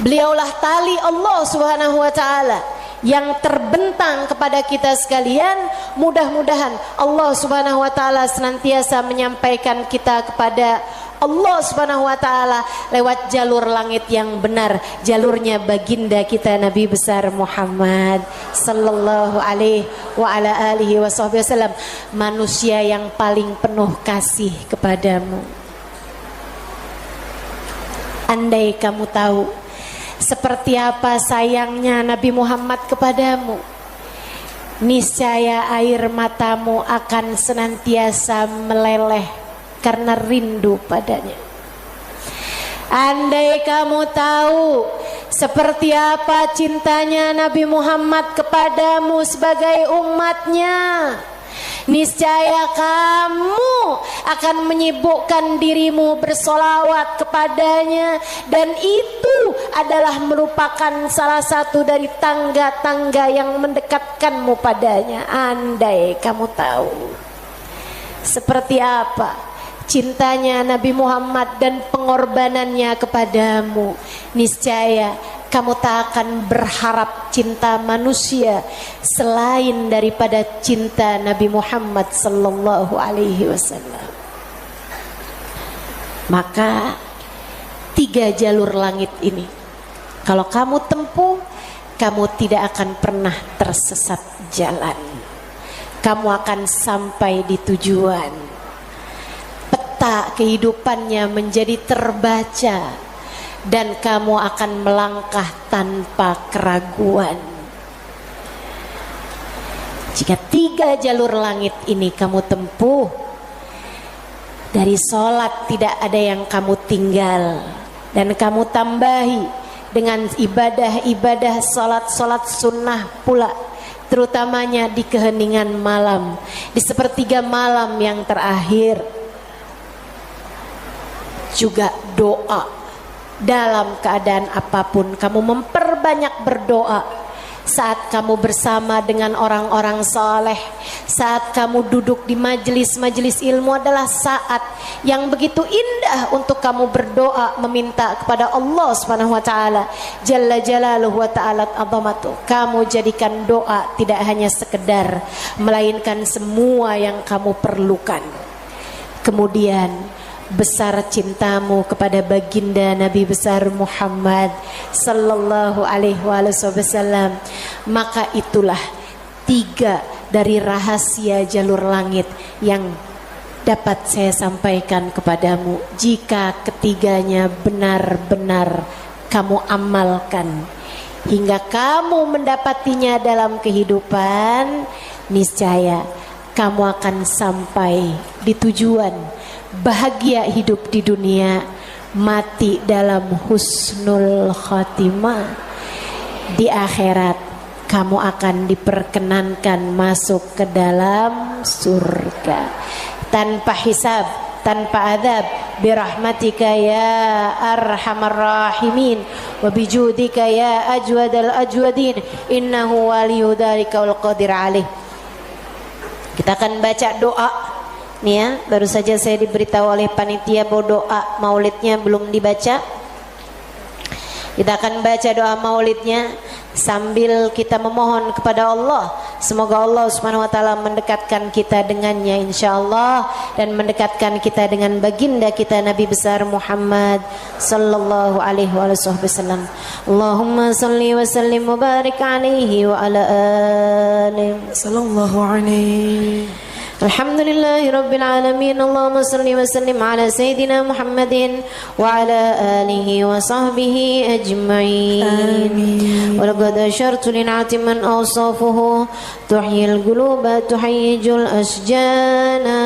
Beliaulah tali Allah Subhanahu wa taala yang terbentang kepada kita sekalian. Mudah-mudahan Allah Subhanahu wa taala senantiasa menyampaikan kita kepada Allah Subhanahu wa taala lewat jalur langit yang benar, jalurnya baginda kita Nabi besar Muhammad sallallahu alaihi wa ala alihi wasallam, manusia yang paling penuh kasih kepadamu. Andai kamu tahu seperti apa sayangnya Nabi Muhammad kepadamu, niscaya air matamu akan senantiasa meleleh karena rindu padanya. Andai kamu tahu seperti apa cintanya Nabi Muhammad kepadamu sebagai umatnya, niscaya kamu akan menyibukkan dirimu bersolawat kepadanya, dan itu adalah merupakan salah satu dari tangga-tangga yang mendekatkanmu padanya. Andai kamu tahu seperti apa cintanya Nabi Muhammad dan pengorbanannya kepadamu, niscaya kamu tak akan berharap cinta manusia selain daripada cinta Nabi Muhammad sallallahu alaihi wasallam. Maka 3 jalur langit ini kalau kamu tempuh, kamu tidak akan pernah tersesat jalan. Kamu akan sampai di tujuan. Peta kehidupannya menjadi terbaca, dan kamu akan melangkah tanpa keraguan. Jika 3 jalur langit ini kamu tempuh, dari sholat tidak ada yang kamu tinggal, dan kamu tambahi dengan ibadah-ibadah sholat-sholat sunnah pula, terutamanya di keheningan malam, di sepertiga malam yang terakhir. Juga doa. Dalam keadaan apapun kamu memperbanyak berdoa. Saat kamu bersama dengan orang-orang saleh, saat kamu duduk di majelis-majelis ilmu adalah saat yang begitu indah untuk kamu berdoa, meminta kepada Allah Subhanahu wa taala jalla jalaluhu wa ta'ala azamatu. Kamu jadikan doa tidak hanya sekedar, melainkan semua yang kamu perlukan. Kemudian besar cintamu kepada baginda Nabi besar Muhammad sallallahu alaihi wasallam, maka itulah 3 dari rahasia jalur langit yang dapat saya sampaikan kepadamu. Jika ketiganya benar-benar kamu amalkan hingga kamu mendapatinya dalam kehidupan, niscaya kamu akan sampai di tujuan, bahagia hidup di dunia, mati dalam husnul khatimah. Di akhirat kamu akan diperkenankan masuk ke dalam surga tanpa hisab, tanpa adab, birahmatika ya arhamar rahimin wa bijudika ya ajwadal ajwadin innahu waliyu dzalika wal qadir alaih. Kita akan baca doa nih ya. Baru saja saya diberitahu oleh panitia bahwa doa maulidnya belum dibaca. Kita akan baca doa maulidnya sambil kita memohon kepada Allah, semoga Allah Subhanahu wa taala mendekatkan kita dengannya insyaallah, dan mendekatkan kita dengan baginda kita Nabi besar Muhammad sallallahu alaihi wasallam. Allahumma salli wa sallim wa barik alaihi wa ala alihi sallallahu alaihi. Alhamdulillahi Rabbil Alamin. Allahumma salli wa sallim ala Sayyidina Muhammadin wa ala alihi wa sahbihi ajma'in. Wa laqad ashartu lin'ati man awsafuhu tuhyil quluba tuhayyijul asjana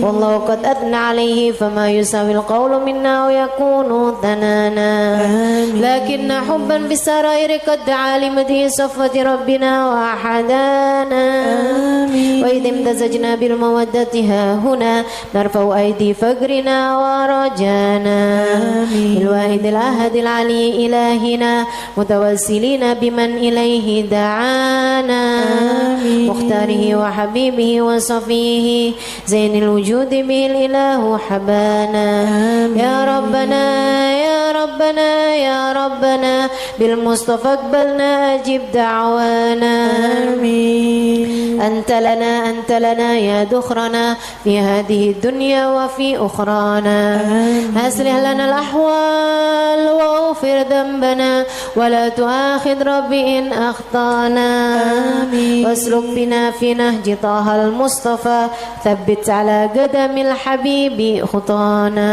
والله قد أثنى عليه فما يساوي القول منا ويكون ثنانا لكن حبا في السرائر قد دعا لمده صفوة ربنا وحدانا وإذ امتزجنا بالمودة ها هنا نرفع أيدي فقرنا ورجانا الواحد الأحد العلي إلهنا متوسلين بمن إليه دعانا مختاره وحبيبه وصفيه زين الوجود به الإله حبانا يا ربنا يا ربنا يا ربنا بالمصطفى اقبلنا أجب دعوانا أنت لنا يا دخرنا في هذه الدنيا وفي أخرانا أصلح لنا الأحوال واغفر ذنبنا ولا تؤاخذ ربي إن أخطأنا واسلك بنا في نهج طه المصطفى ثبت على قدم الحبيب خطانا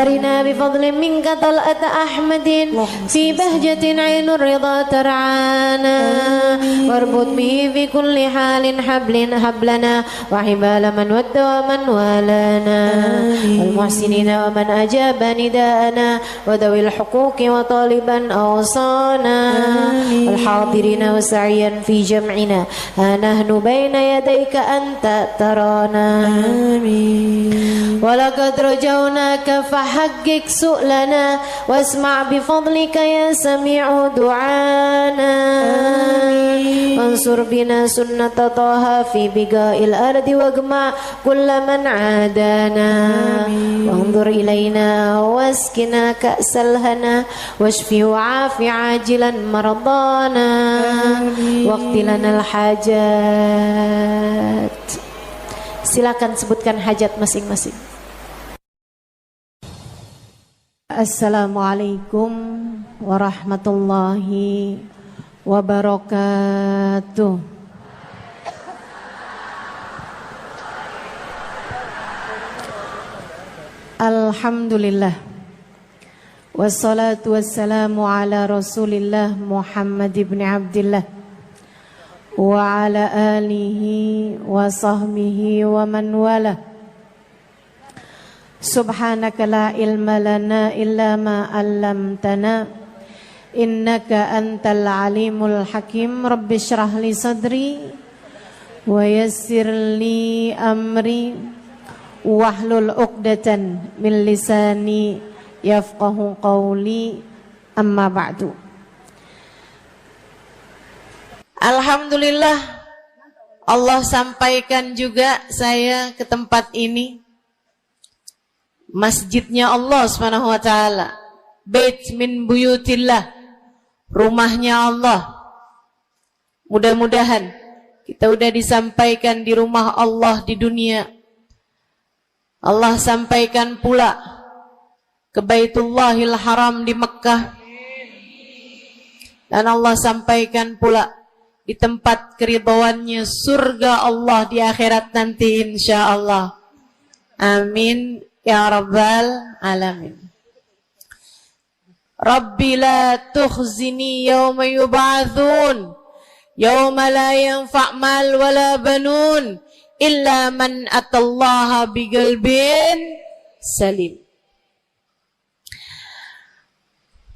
أرنا بفضل منك طلعة أحمد في بهجة عين الرضا ترعانا واربط به في كل حال حبلنا وحبال من ود ومن والانا المحسنين ومن أجاب نداءنا وذوي الحقوق وطالبا أوصانا الحاضرين وسعيا في جمعنا ها نحن بين يديك أنت ترانا ولقد رجوناك فحقق سؤلنا واسمع بفضلك يا سميع دعانا وانصر بنا سنة طه في بقاء الأرض واجمع كل من عادانا وانظر إلينا واسكنا كأس الهنا واشفي وعاف عاجلا مرضانا واقض لنا الحاجات. Silakan sebutkan hajat masing-masing. Assalamualaikum warahmatullahi wabarakatuh. Alhamdulillah. Wassalatu wassalamu ala Rasulillah Muhammad ibn Abdillah wa ala alihi wa sahbihi wa man wala. Subhanaka la ilma lana illa ma 'allamtana innaka antal alimul hakim. Rabbi shrah li sadri wa yassir li amri wahlul 'uqdatan min lisani yafqahu qawli. Amma ba'du. Alhamdulillah, Allah sampaikan juga saya ke tempat ini. Masjidnya Allah Subhanahu wa taala, bait min buyutillah, rumahnya Allah. Mudah-mudahan kita udah disampaikan di rumah Allah di dunia. Allah sampaikan pula ke Baitullahil Haram di Mekkah. Dan Allah sampaikan pula di tempat keridhaannya surga Allah di akhirat nanti insyaallah. Amin ya rabbal alamin. Rabbi la tukhzini yawma yub'atsun yawma la yanfa' mal wala banun illa man atallaha biqalbin salim.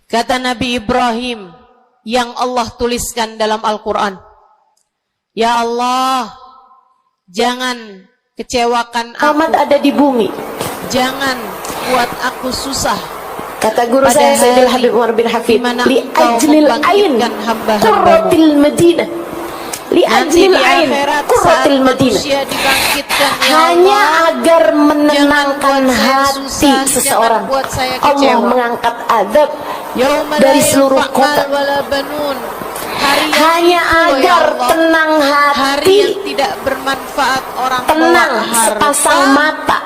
Kata Nabi Ibrahim yang Allah tuliskan dalam Al-Quran, ya Allah, jangan kecewakan aku. Amat ada di bumi. Jangan buat aku susah. Kata guru saya Sayyidil Habib Umar bin Hafid, li ajlil ain qurratil Madinah. Li ajlil ain qurratil Madinah. Hanya agar menenangkan hati seseorang, Allah mengangkat adab dari seluruh kota. Hanya agar tenang hati, tidak bermanfaat orang tenang sepasang mata.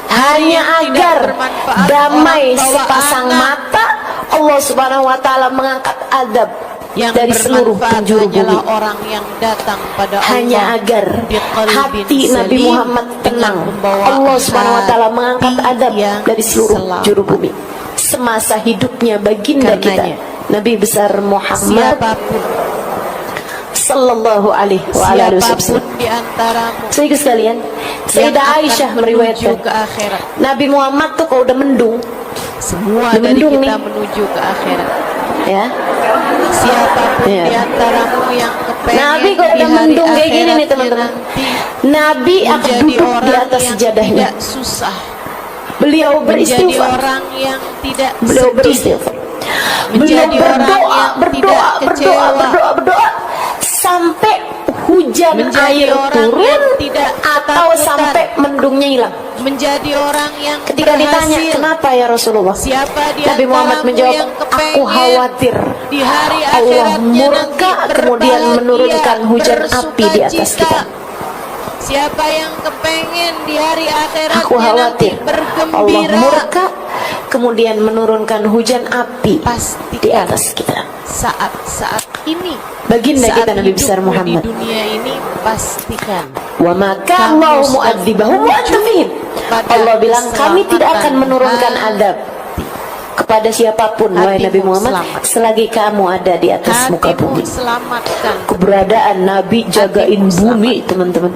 Hanya agar damai sepasang mata, Allah Subhanahu wa taala mengangkat adab dari seluruh penjuru bumi. Orang yang datang pada Allah, hanya agar hati Nabi Muhammad tenang, Allah Subhanahu wa taala mengangkat adab dari seluruh penjuru bumi. Semasa hidupnya baginda kita Nabi besar Muhammad sallallahu alaihi wasallam. Di antaramu Saudara sekalian, Sayyidah Aisyah meriwayatkan ke akhirat. Nabi Muhammad tuh kalau udah mendung, Semua udah dari mendung kita nih, menuju ke akhirat. ya. Siapapun Ya. di antaramu yang kepengen Nabi kalau di udah hari mendung kayak gini nih akhiratnya teman-teman, nanti Nabi akan menjadi duduk di orang atas yang sejadahnya. tidak susah, Beliau menjadi beristighfar, orang yang tidak beliau sedih, beristighfar, beliau menjadi orang berdoa, yang berdoa, tidak berdoa, kecewa, berdoa, sampai hujan menjadi air orang turun yang tidak atau ketakutan, sampai mendungnya hilang. menjadi orang yang Ketika ditanya berhasil. kenapa ya Rasulullah, Siapa di Nabi Muhammad antaramu menjawab, yang aku kepengen khawatir di hari Allah akhiratnya murka nanti kemudian berbahagia, menurunkan hujan api di atas bersukacita. kita. Siapa yang kepengen di hari akhiratnya Aku khawatir nanti bergembira, Allah murka kemudian menurunkan hujan api pasti di atas kita. saat-saat ini, Baginda saat kita Nabi hidup besar Muhammad, di dunia ini, pastikan wa maka kamu Allah sedang mu'adzibahum wa anta fihim. pada Allah bilang kami tidak akan keselamatan menurunkan hati. adab kepada siapapun wahai Nabi Hatimu Muhammad selamat. selagi kamu ada di atas muka hatimu bumi. selamatkan. Keberadaan Nabi jagain Hatimu bumi teman-teman.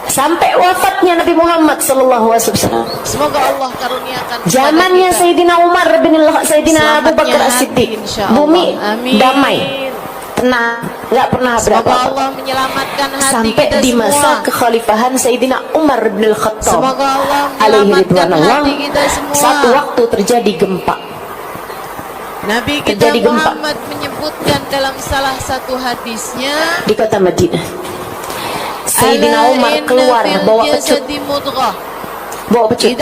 Sampai wafatnya Nabi Muhammad sallallahu alaihi wasallam. Semoga Allah karuniakan kepada Zamannya kita Sayyidina Umar bin Sayyidina Abu selamatnya Bakar hati, As-Siddiq, insyaallah. bumi Amin. damai, tenang, nggak pernah Semoga berapa-apa. Allah menyelamatkan hati Sampai kita di masa semua. kekhalifahan Sayyidina Umar bin Al-Khattab Semoga Allah alaihi menyelamatkan ridwanullah, hati kita semua. satu waktu terjadi gempa. Nabi kita terjadi gempa. Muhammad menyebutkan dalam salah satu hadisnya, Di kota Madinah Sayyidina Umar keluar bawa pecut, bawa pecut.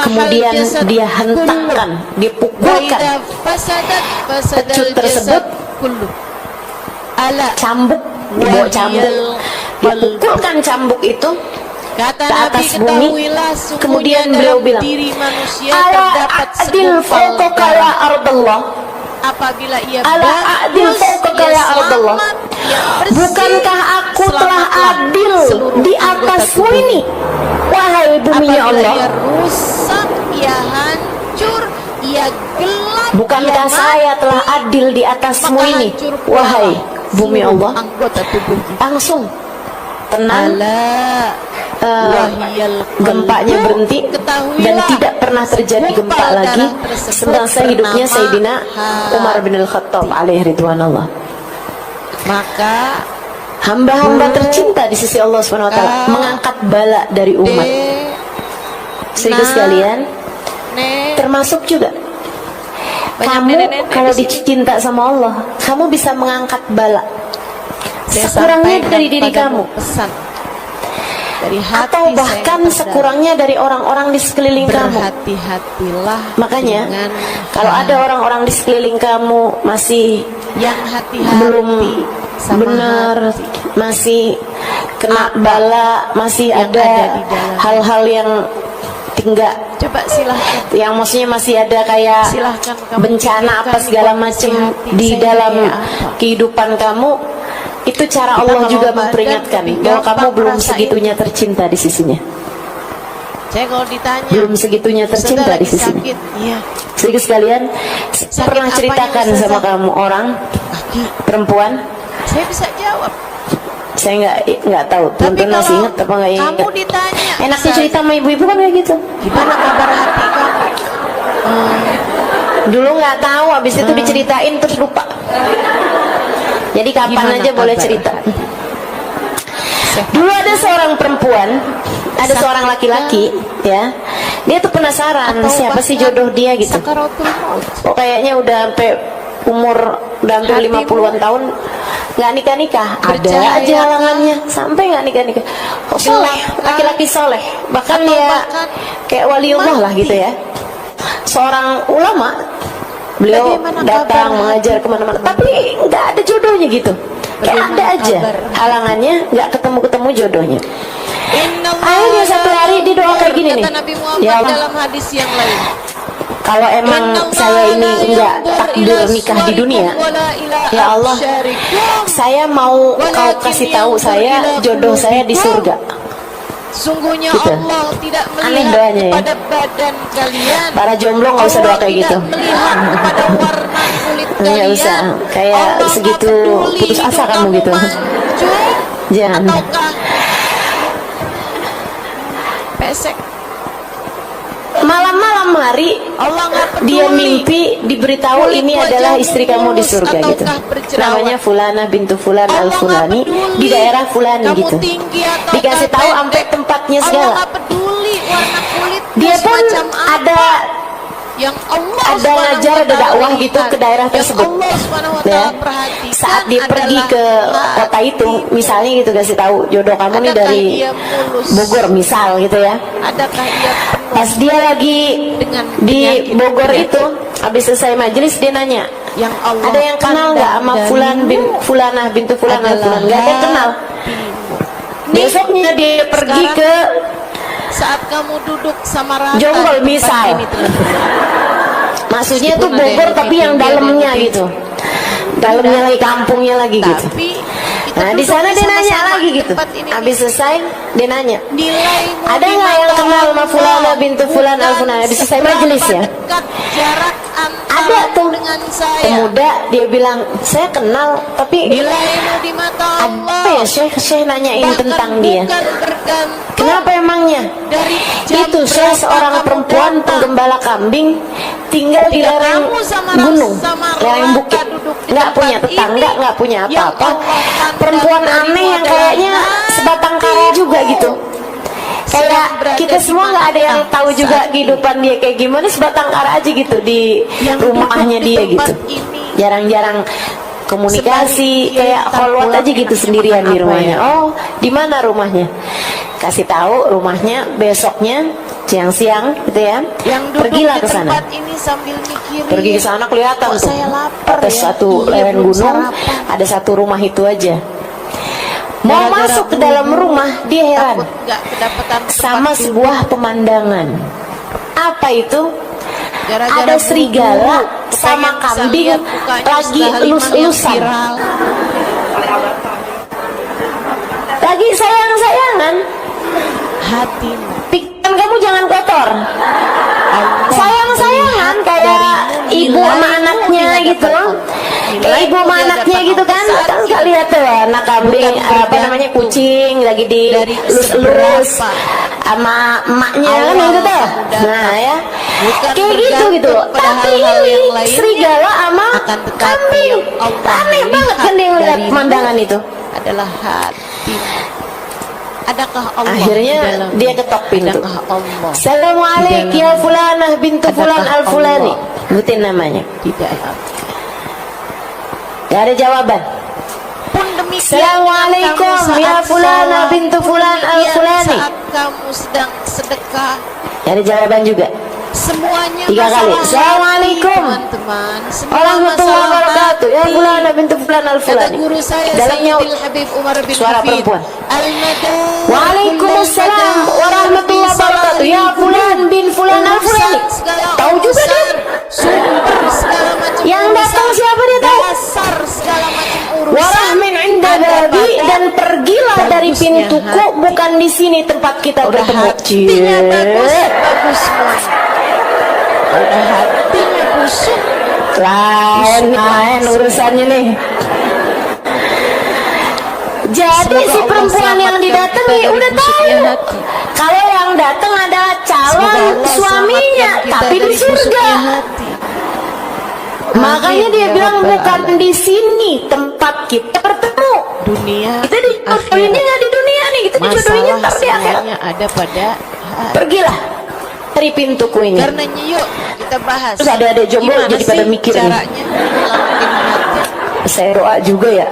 Kemudian dia hentakkan, dia pukulkan pecut tersebut, cambuk, dibawa cambuk, dipukulkan cambuk itu kata ke atas Nabi, bumi. ketahuilah Kemudian sungguhnya beliau dalam bilang, diri manusia ala terdapat adil fawqaka ya ardallah, apabila ia ala adil fawqaka ya ardallah, bukankah aku telah adil di atasmu ini wahai bumi ya Allah? Ia rusak, ia hancur, ia gelap, Bukankah ia saya telah adil di atasmu maka ini hancur pula wahai bumi seluruh Allah? anggota tubuh kita. Langsung tenang, Wahiyal gempanya qalbu, berhenti dan ketahuilah tidak pernah terjadi gempa gumpal lagi darah tersebut semasa hidupnya bernama Sayyidina hati. Umar bin Al-Khattab alaihi ridwanullah. Maka Hamba-hamba tercinta di sisi Allah Subhanahu wa taala mengangkat bala dari umat. Saudara sekalian, termasuk juga kamu kalau dicinta sama Allah, kamu bisa mengangkat bala sekurangnya dari diri kamu, pesan dari hati, atau bahkan sekurangnya dari orang-orang di sekeliling kamu. berhati-hatilah. Makanya dengan kalau ada orang-orang di sekeliling kamu masih yang hati-hati belum sama benar, hati, masih kena Apa bala, masih yang ada ada di dalam. hal-hal yang tinggal, coba silahkan yang maksudnya masih ada kayak silahkan kamu bencana apa pikirkan segala kondisi macam hati di saya dalam kayak apa. kehidupan kamu. Itu cara Kita Allah kalau juga badan memperingatkan lebih bahwa kamu gampang belum ngerasain. segitunya tercinta di sisinya, saya kalau ditanya belum segitunya tercinta "Saudara di lagi sisinya. sakit, iya Sedikit sekalian, saya pernah apanya, ceritakan Ustazah? sama kamu orang kaki, perempuan, saya bisa jawab. saya nggak tahu Tapi teman-teman masih kalau ingat apa nggak ingat. kamu ditanya, Enaknya "Ustaz, cerita sama ibu-ibu kan kayak gitu. gimana kabar hati kamu?" Dulu nggak tahu, habis itu diceritain terus lupa. Jadi kapan Gimana aja boleh kabar cerita. hati? Dulu ada seorang perempuan, ada seorang laki-laki, ya. Dia tuh penasaran Atau siapa sih bahkan jodoh dia gitu. sakaratul maut. Oh, kayaknya udah sampai umur udah hampir Hatimu 50-an tahun nggak nikah-nikah. Ada Percaya aja kan? halangannya sampai nggak nikah-nikah. Oh, soleh, Gelap, laki-laki soleh. Bahkan Atau ya bahkan kayak waliullah lah mati. gitu ya. Seorang ulama, beliau Bagaimana datang kabar mengajar hati? kemana-mana, tapi nggak ada jodohnya gitu. Kayak Bagaimana ada aja kabar? halangannya, nggak ketemu-ketemu jodohnya. Innallah Akhirnya satu hari dia doa kayak gini kata nih, Nabi Muhammad ya Allah, dalam hadis yang lain, kalau emang saya ini enggak takdir nikah di dunia, ya Allah, saya mau kau kasih tahu saya jodoh saya di surga. Sungguhnya Gitu. Allah tidak Aneh melihat doanya ya. kepada badan kalian. Para jomblo nggak usah doa Allah kayak gitu. tidak melihat kepada warna kulit Nggak kalian. usah. Kayak Allah nggak segitu peduli putus asa hidup kamu gitu. maju Jangan. ataukah pesek. Malam-malam hari Allah nggak peduli dia mimpi diberitahu kulit ini adalah wajahmu istri kamu di mulus surga gitu. ataukah berjerawat. Namanya Fulana bintu Fulan al Allah Fulani nggak peduli di daerah Fulani kamu gitu. tinggi ataukah Dikasih tahu pendek. sampai tempatnya Allah segala. nggak peduli warna kulit Dia pun semacam apa. ada yang Allah ada Subhanahu ngajar, wa ada ta'ala dakwah lihat, gitu ke daerah yang tersebut. Allah Subhanahu wa Ya. ta'ala perhatikan Saat dia pergi adalah ke kota itu, misalnya gitu kasih tahu jodoh kamu nih adakah dari dia mulus, Bogor misal gitu ya. adakah dia penuh Pas dia lagi dengan di penyakit- Bogor penyakit. itu, habis selesai majelis dia nanya, yang Allah ada yang kenal nggak sama pandang Fulan bin darimu Fulanah bintu Fulan al adalah Fulan? Nggak ada yang kenal. hatimu. Besoknya dia pergi sekarang ke saat kamu duduk sama rata Jonggol di tempat misal. ini, teman-teman. Maksudnya tuh Meskipun ada Bogor yang tapi lebih yang tinggi, ada yang dalamnya lebih gitu. Dalamnya lagi, kampungnya lagi gitu. Tapi kita Nah di duduk sana dia nanya bersama-sama lagi di gitu. tempat ini. Habis selesai dia nanya, Nilaimu ada di nggak yang mata kenal sama Allah Fulana bintu Fulan al bukan Fulan? Habis selesai seberapa majelis ya. dekat jarak Ada antara tuh dengan saya. pemuda dia bilang saya kenal tapi Nilaimu di mata Allah apa ya Syekh nanyain bahkan tentang dia. bukan bergantung Kenapa emangnya? dari jam Itu saya berapa seorang kamu perempuan datang. penggembala kambing tinggal di Ketika lereng kamu sama gunung, sama lereng Rata bukit, duduk di nggak tempat punya tetangga, ini, nggak punya yang apa-apa. Allah pandang Perempuan darimu aneh yang adalah kayaknya sebatang kara juga gitu. Kayak berada kita di semua nggak ada yang mana tahu juga saat ini. kehidupan dia kayak gimana, sebatang kara aja gitu di Yang rumahnya duduk di dia tempat gitu. ini Jarang-jarang komunikasi, sebagai kayak kita kolwat pulang aja gitu enaknya sendirian makan di apa rumahnya. ya? Oh, di mana rumahnya? Kasih tahu rumahnya besoknya siang-siang gitu ya. yang duduk Pergilah di ke sana. tempat ini sambil mikirin Pergi ke sana kelihatan kok tuh. saya lapar Atas ya? satu Iya, lereng belum gunung sarapan. ada satu rumah itu aja. Mau Gara-gara masuk ke dalam buru-buru, rumah dia heran takut nggak kedapatan tempat sama duduk. sebuah pemandangan. Apa itu? Gara-gara Ada serigala buru-buru, sama kepengen kambing bisa lihat mukanya lagi Ustaz Halimah yang elus-elusan. viral. Lagi sayang-sayangan. Hatimu Pikiran kamu jangan kotor. Allah Sayang-sayangan kayak darimu, ibu sama nilaimu anaknya di gitu. hadapan Kayak Allah. ibu sama Nilaimu di anaknya hadapan gitu kan. Allah saat Kan nggak ini. lihat tuh anak kambing Bukan apa namanya bergantung kucing lagi di dari elus-elus seberapa sama emaknya kan awal gitu tuh. kamu datang. Nah ya. Bukan Kayak gitu gitu. bergantung pada Tapi hal-hal yang ini lainnya. serigala sama Akan tetapi kambing. yang Allah Aneh banget kan dia ngeliat darimu pemandangan itu. adalah hatimu. Adakah Allah Akhirnya di dalam dia ketok pintu. Adakah Allah Assalamualaikum Di ya dalam- Fulanah bintu Fulan Adakah al Fulani. Allah Sebutin namanya. di dalam? Gak ada jawaban. Pun demikian Assalamualaikum kamu ya saat Fulana sholat, bintu pun Fulan al demikian Fulani. saat kamu sedang sedekah, Gak ada jawaban juga. semuanya 3 kali. masalah Assalamualaikum hati, teman-teman. Semua Warahmatullahi masalah wabarakatuh. Ya hati. Fulana bintu Fulan al Kata Fulani. guru saya Dalamnya Sayyidil Habib Umar bin suara Hafid, perempuan. Al-Madan Waalaikumsalam warahmatullahi wabarakatuh. Ya Fulan bin Fulan al Fulani. Tahu juga dia. Sumber segala macam Yang datang urusan, siapa dia tahu? dasar segala macam urusan. Warahmin inda babi dan pergilah dari bagusnya pintuku, hati. bukan di sini tempat kita Udah bertemu. hatinya bagus, Cie. bagus semuanya. Udah hatinya busuk, Lain urusannya nih. Jadi Semoga si Allah perempuan yang selamatkan didatangi kita dari udah tahu busuknya hati. kalau yang datang adalah Semoga calon Allah suaminya, selamatkan kita tapi di dari surga. busuknya hati. Makanya Amin, dia ya bilang Rabbal bukan Alamin. di sini tempat kita bertemu. Dunia, Kita dijodohinnya akhirat. nggak di dunia nih, kita dijodohinnya Masalah ntar di akhirat. semuanya ada pada hati. Pergilah dari pintuku ini. Karenanya yuk kita bahas. Terus ada jomblo Gimana jadi pada sih mikir nih. caranya nyelamatin hati? Saya doa juga ya.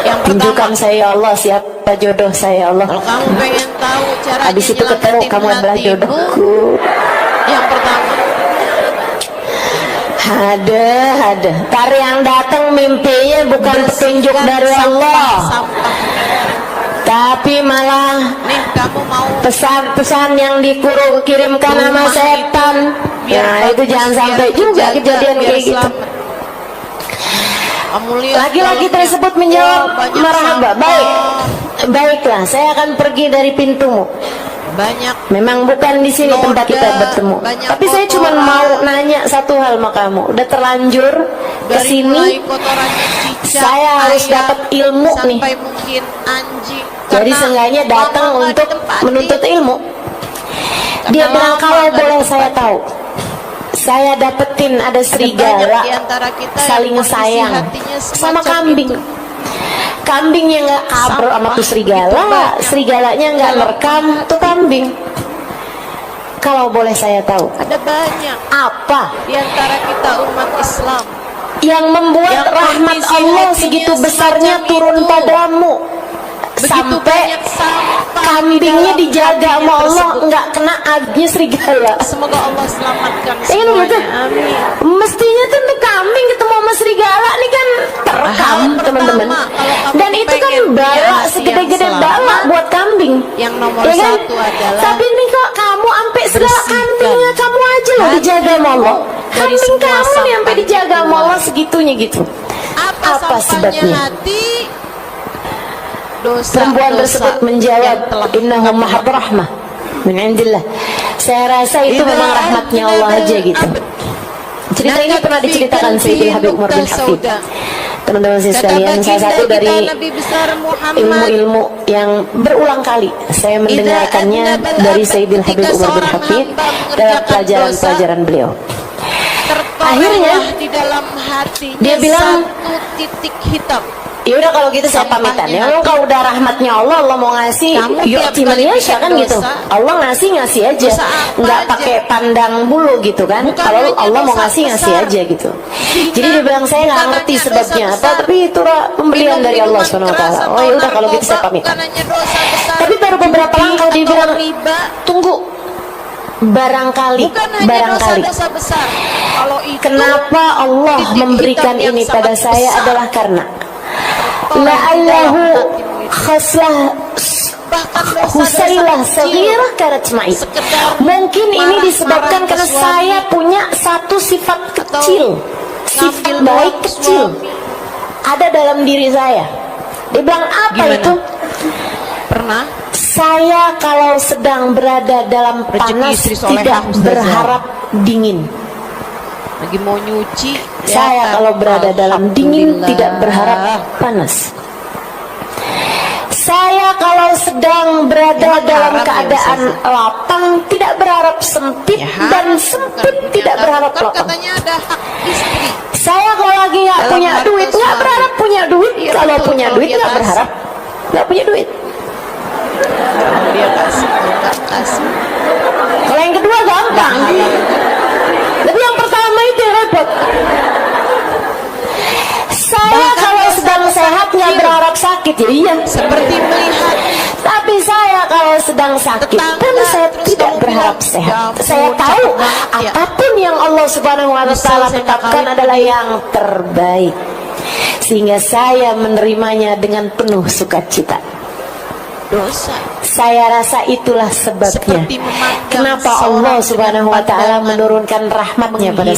Yang Tunjukkan pertama, saya ya Allah siapa jodoh saya ya Allah. kalau kamu pengen tahu caranya Habis itu ketemu nyelamatin kamu adalah hatimu, jodohku. yang pertama, Ada. Ntar yang datang mimpinya bukan petunjuk bersihkan dari Allah, sampah-sampah. tapi malah Nih kamu mau pesan-pesan yang dikirimkan sama Rumah setan. biar Nah itu bagus, jangan biar sampai juga terjaga, kejadian biar kayak gitu. selamat. Kamu lihat Laki-laki dalamnya, tersebut menjawab banyak marhaba, sampah. baiklah saya akan pergi dari pintumu. banyak Memang bukan di sini noda, tempat kita bertemu. banyak Tapi saya cuma kotoran. mau nanya satu hal sama kamu. Udah terlanjur ke dari mulai sini, kotorannya cicak, saya harus ayam, dapat ilmu nih. sampai mungkin anjing. Jadi Karena seenggaknya datang mama nggak untuk ditempatin. menuntut ilmu. Karena Dia bilang lama kalau nggak boleh saya ditempatin. tahu, saya dapetin ada Ada banyak serigala di antara kita saling yang kondisi sayang hatinya sama semacam kambing. itu. Kambingnya nggak kabur sama tuh Itu serigala, banyak. serigalanya nggak Dalam merekam tuh kambing. Kalau boleh saya tahu, Ada banyak apa di antara kita umat Islam yang membuat Yang rahmat kondisi Allah hatinya segitu besarnya semacam turun itu. padamu begitu sampai banyak sampah kambingnya di dalam dijaga hatinya sama Allah tersebut. nggak kena adnya serigala. Semoga Allah selamatkan Iya gitu. semuanya. Amin. Mestinya tuh untuk kambing ketemu sama serigala nih kan terekam Hal teman-teman. pertama, kalau kamu Dan itu kan pengen punya bala hati segede-gede yang bala selamat, buat kambing. yang nomor Ya kan? satu adalah Tapi nih kok kamu sampai segala bersihkan kambingnya kamu aja loh dijaga sama Allah. dari Kambing semua kamu nih sampai sampah dijaga sama keluar. Allah segitunya gitu. Apa Apa sampahnya sebabnya? hati? Dosa, Perempuan dosa tersebut yang menjawab, telah innahu kamu mahab lakukan. rahmah min indillah. Saya rasa itu memang rahmatnya Allah aja gitu. Cerita ini pernah diceritakan Sayyidul Habib Umar bin Hafid. Teman-teman saya sekalian, salah satu dari Nabi besar Muhammad ilmu-ilmu yang berulang kali saya mendengarkannya dari Sayyidul Habib Umar bin Hafid dalam pelajaran-pelajaran beliau. Akhirnya di dalam hatinya dia bilang, satu titik hitam. ya udah kalau gitu saya pamitan ya. Kalau udah rahmatnya Allah, Allah mau ngasih, Kamu yuk tiap timan kali Indonesia kan bikin gitu. dosa, Allah ngasih aja, dosa apa nggak aja. pakai pandang bulu gitu kan. Bukan Kalau hanya Allah mau dosa ngasih besar. aja gitu. Zina, Jadi dia bilang saya nggak bukan ngerti hanya sebabnya dosa apa, besar. tapi itu pemberian dari Allah Minum Subhanahu Wa minuman Taala. keras Oh atau ya udah kalau gitu narkoba saya pamitan. bukan hanya dosa besar. Tapi baru beberapa langkah dia Atau bilang, riba tunggu, barangkali, bukan hanya barangkali. dosa-dosa besar. Kalau itu Kenapa Allah titik memberikan hitam yang ini pada sangat saya besar. adalah karena orang di dalam la'allahu hatimu itu. khaslah Bahkan Husailah dosa-dosa saghirah kanat ma'i. Sekedar Mungkin ini marah-marah disebabkan ke karena suami. saya punya satu sifat kecil, sifat ngambil baik uang kecil suami. ada dalam diri saya. Dia bilang apa Gimana? itu? Pernah Saya kalau sedang berada dalam Rezeki panas istri solehah, tidak Ustazah. berharap dingin. lagi mau nyuci Saya ya, kalau berada dalam dingin Alhamdulillah. tidak berharap panas. Saya kalau sedang berada Emang dalam haram ya, keadaan Ustazah? lapang tidak berharap sempit Ya, dan haram, sempit bukan tidak punya berharap kan lapang. katanya ada hak istri. Saya kalau lagi nggak Dalam punya harta duit nggak suami. berharap punya duit. Iya, Kalau betul, punya kalau duit dia nggak kasih. berharap nggak punya duit. Kalau dia kasih kalau nggak kasih Kalau yang kedua gampang. nggak halal. Tapi yang pertama itu yang repot. Saya Bahkan kalau dosa sedang sehat nggak kecil. berharap sakit ya iya. Seperti melihat Tapi saya kalau sedang sakit Tetangga, kan saya terus tidak kamu berharap bilang, sehat. "Ya ampun, Saya tahu cakep banget ya." apapun yang Allah Subhanahu wa Nyesel taala saya nggak tetapkan kawin adalah yang terbaik. Sehingga saya menerimanya dengan penuh sukacita. dosa. Saya rasa itulah sebabnya Seperti memandang kenapa seorang Allah dengan Subhanahu wa taala pandangan menurunkan rahmatnya pada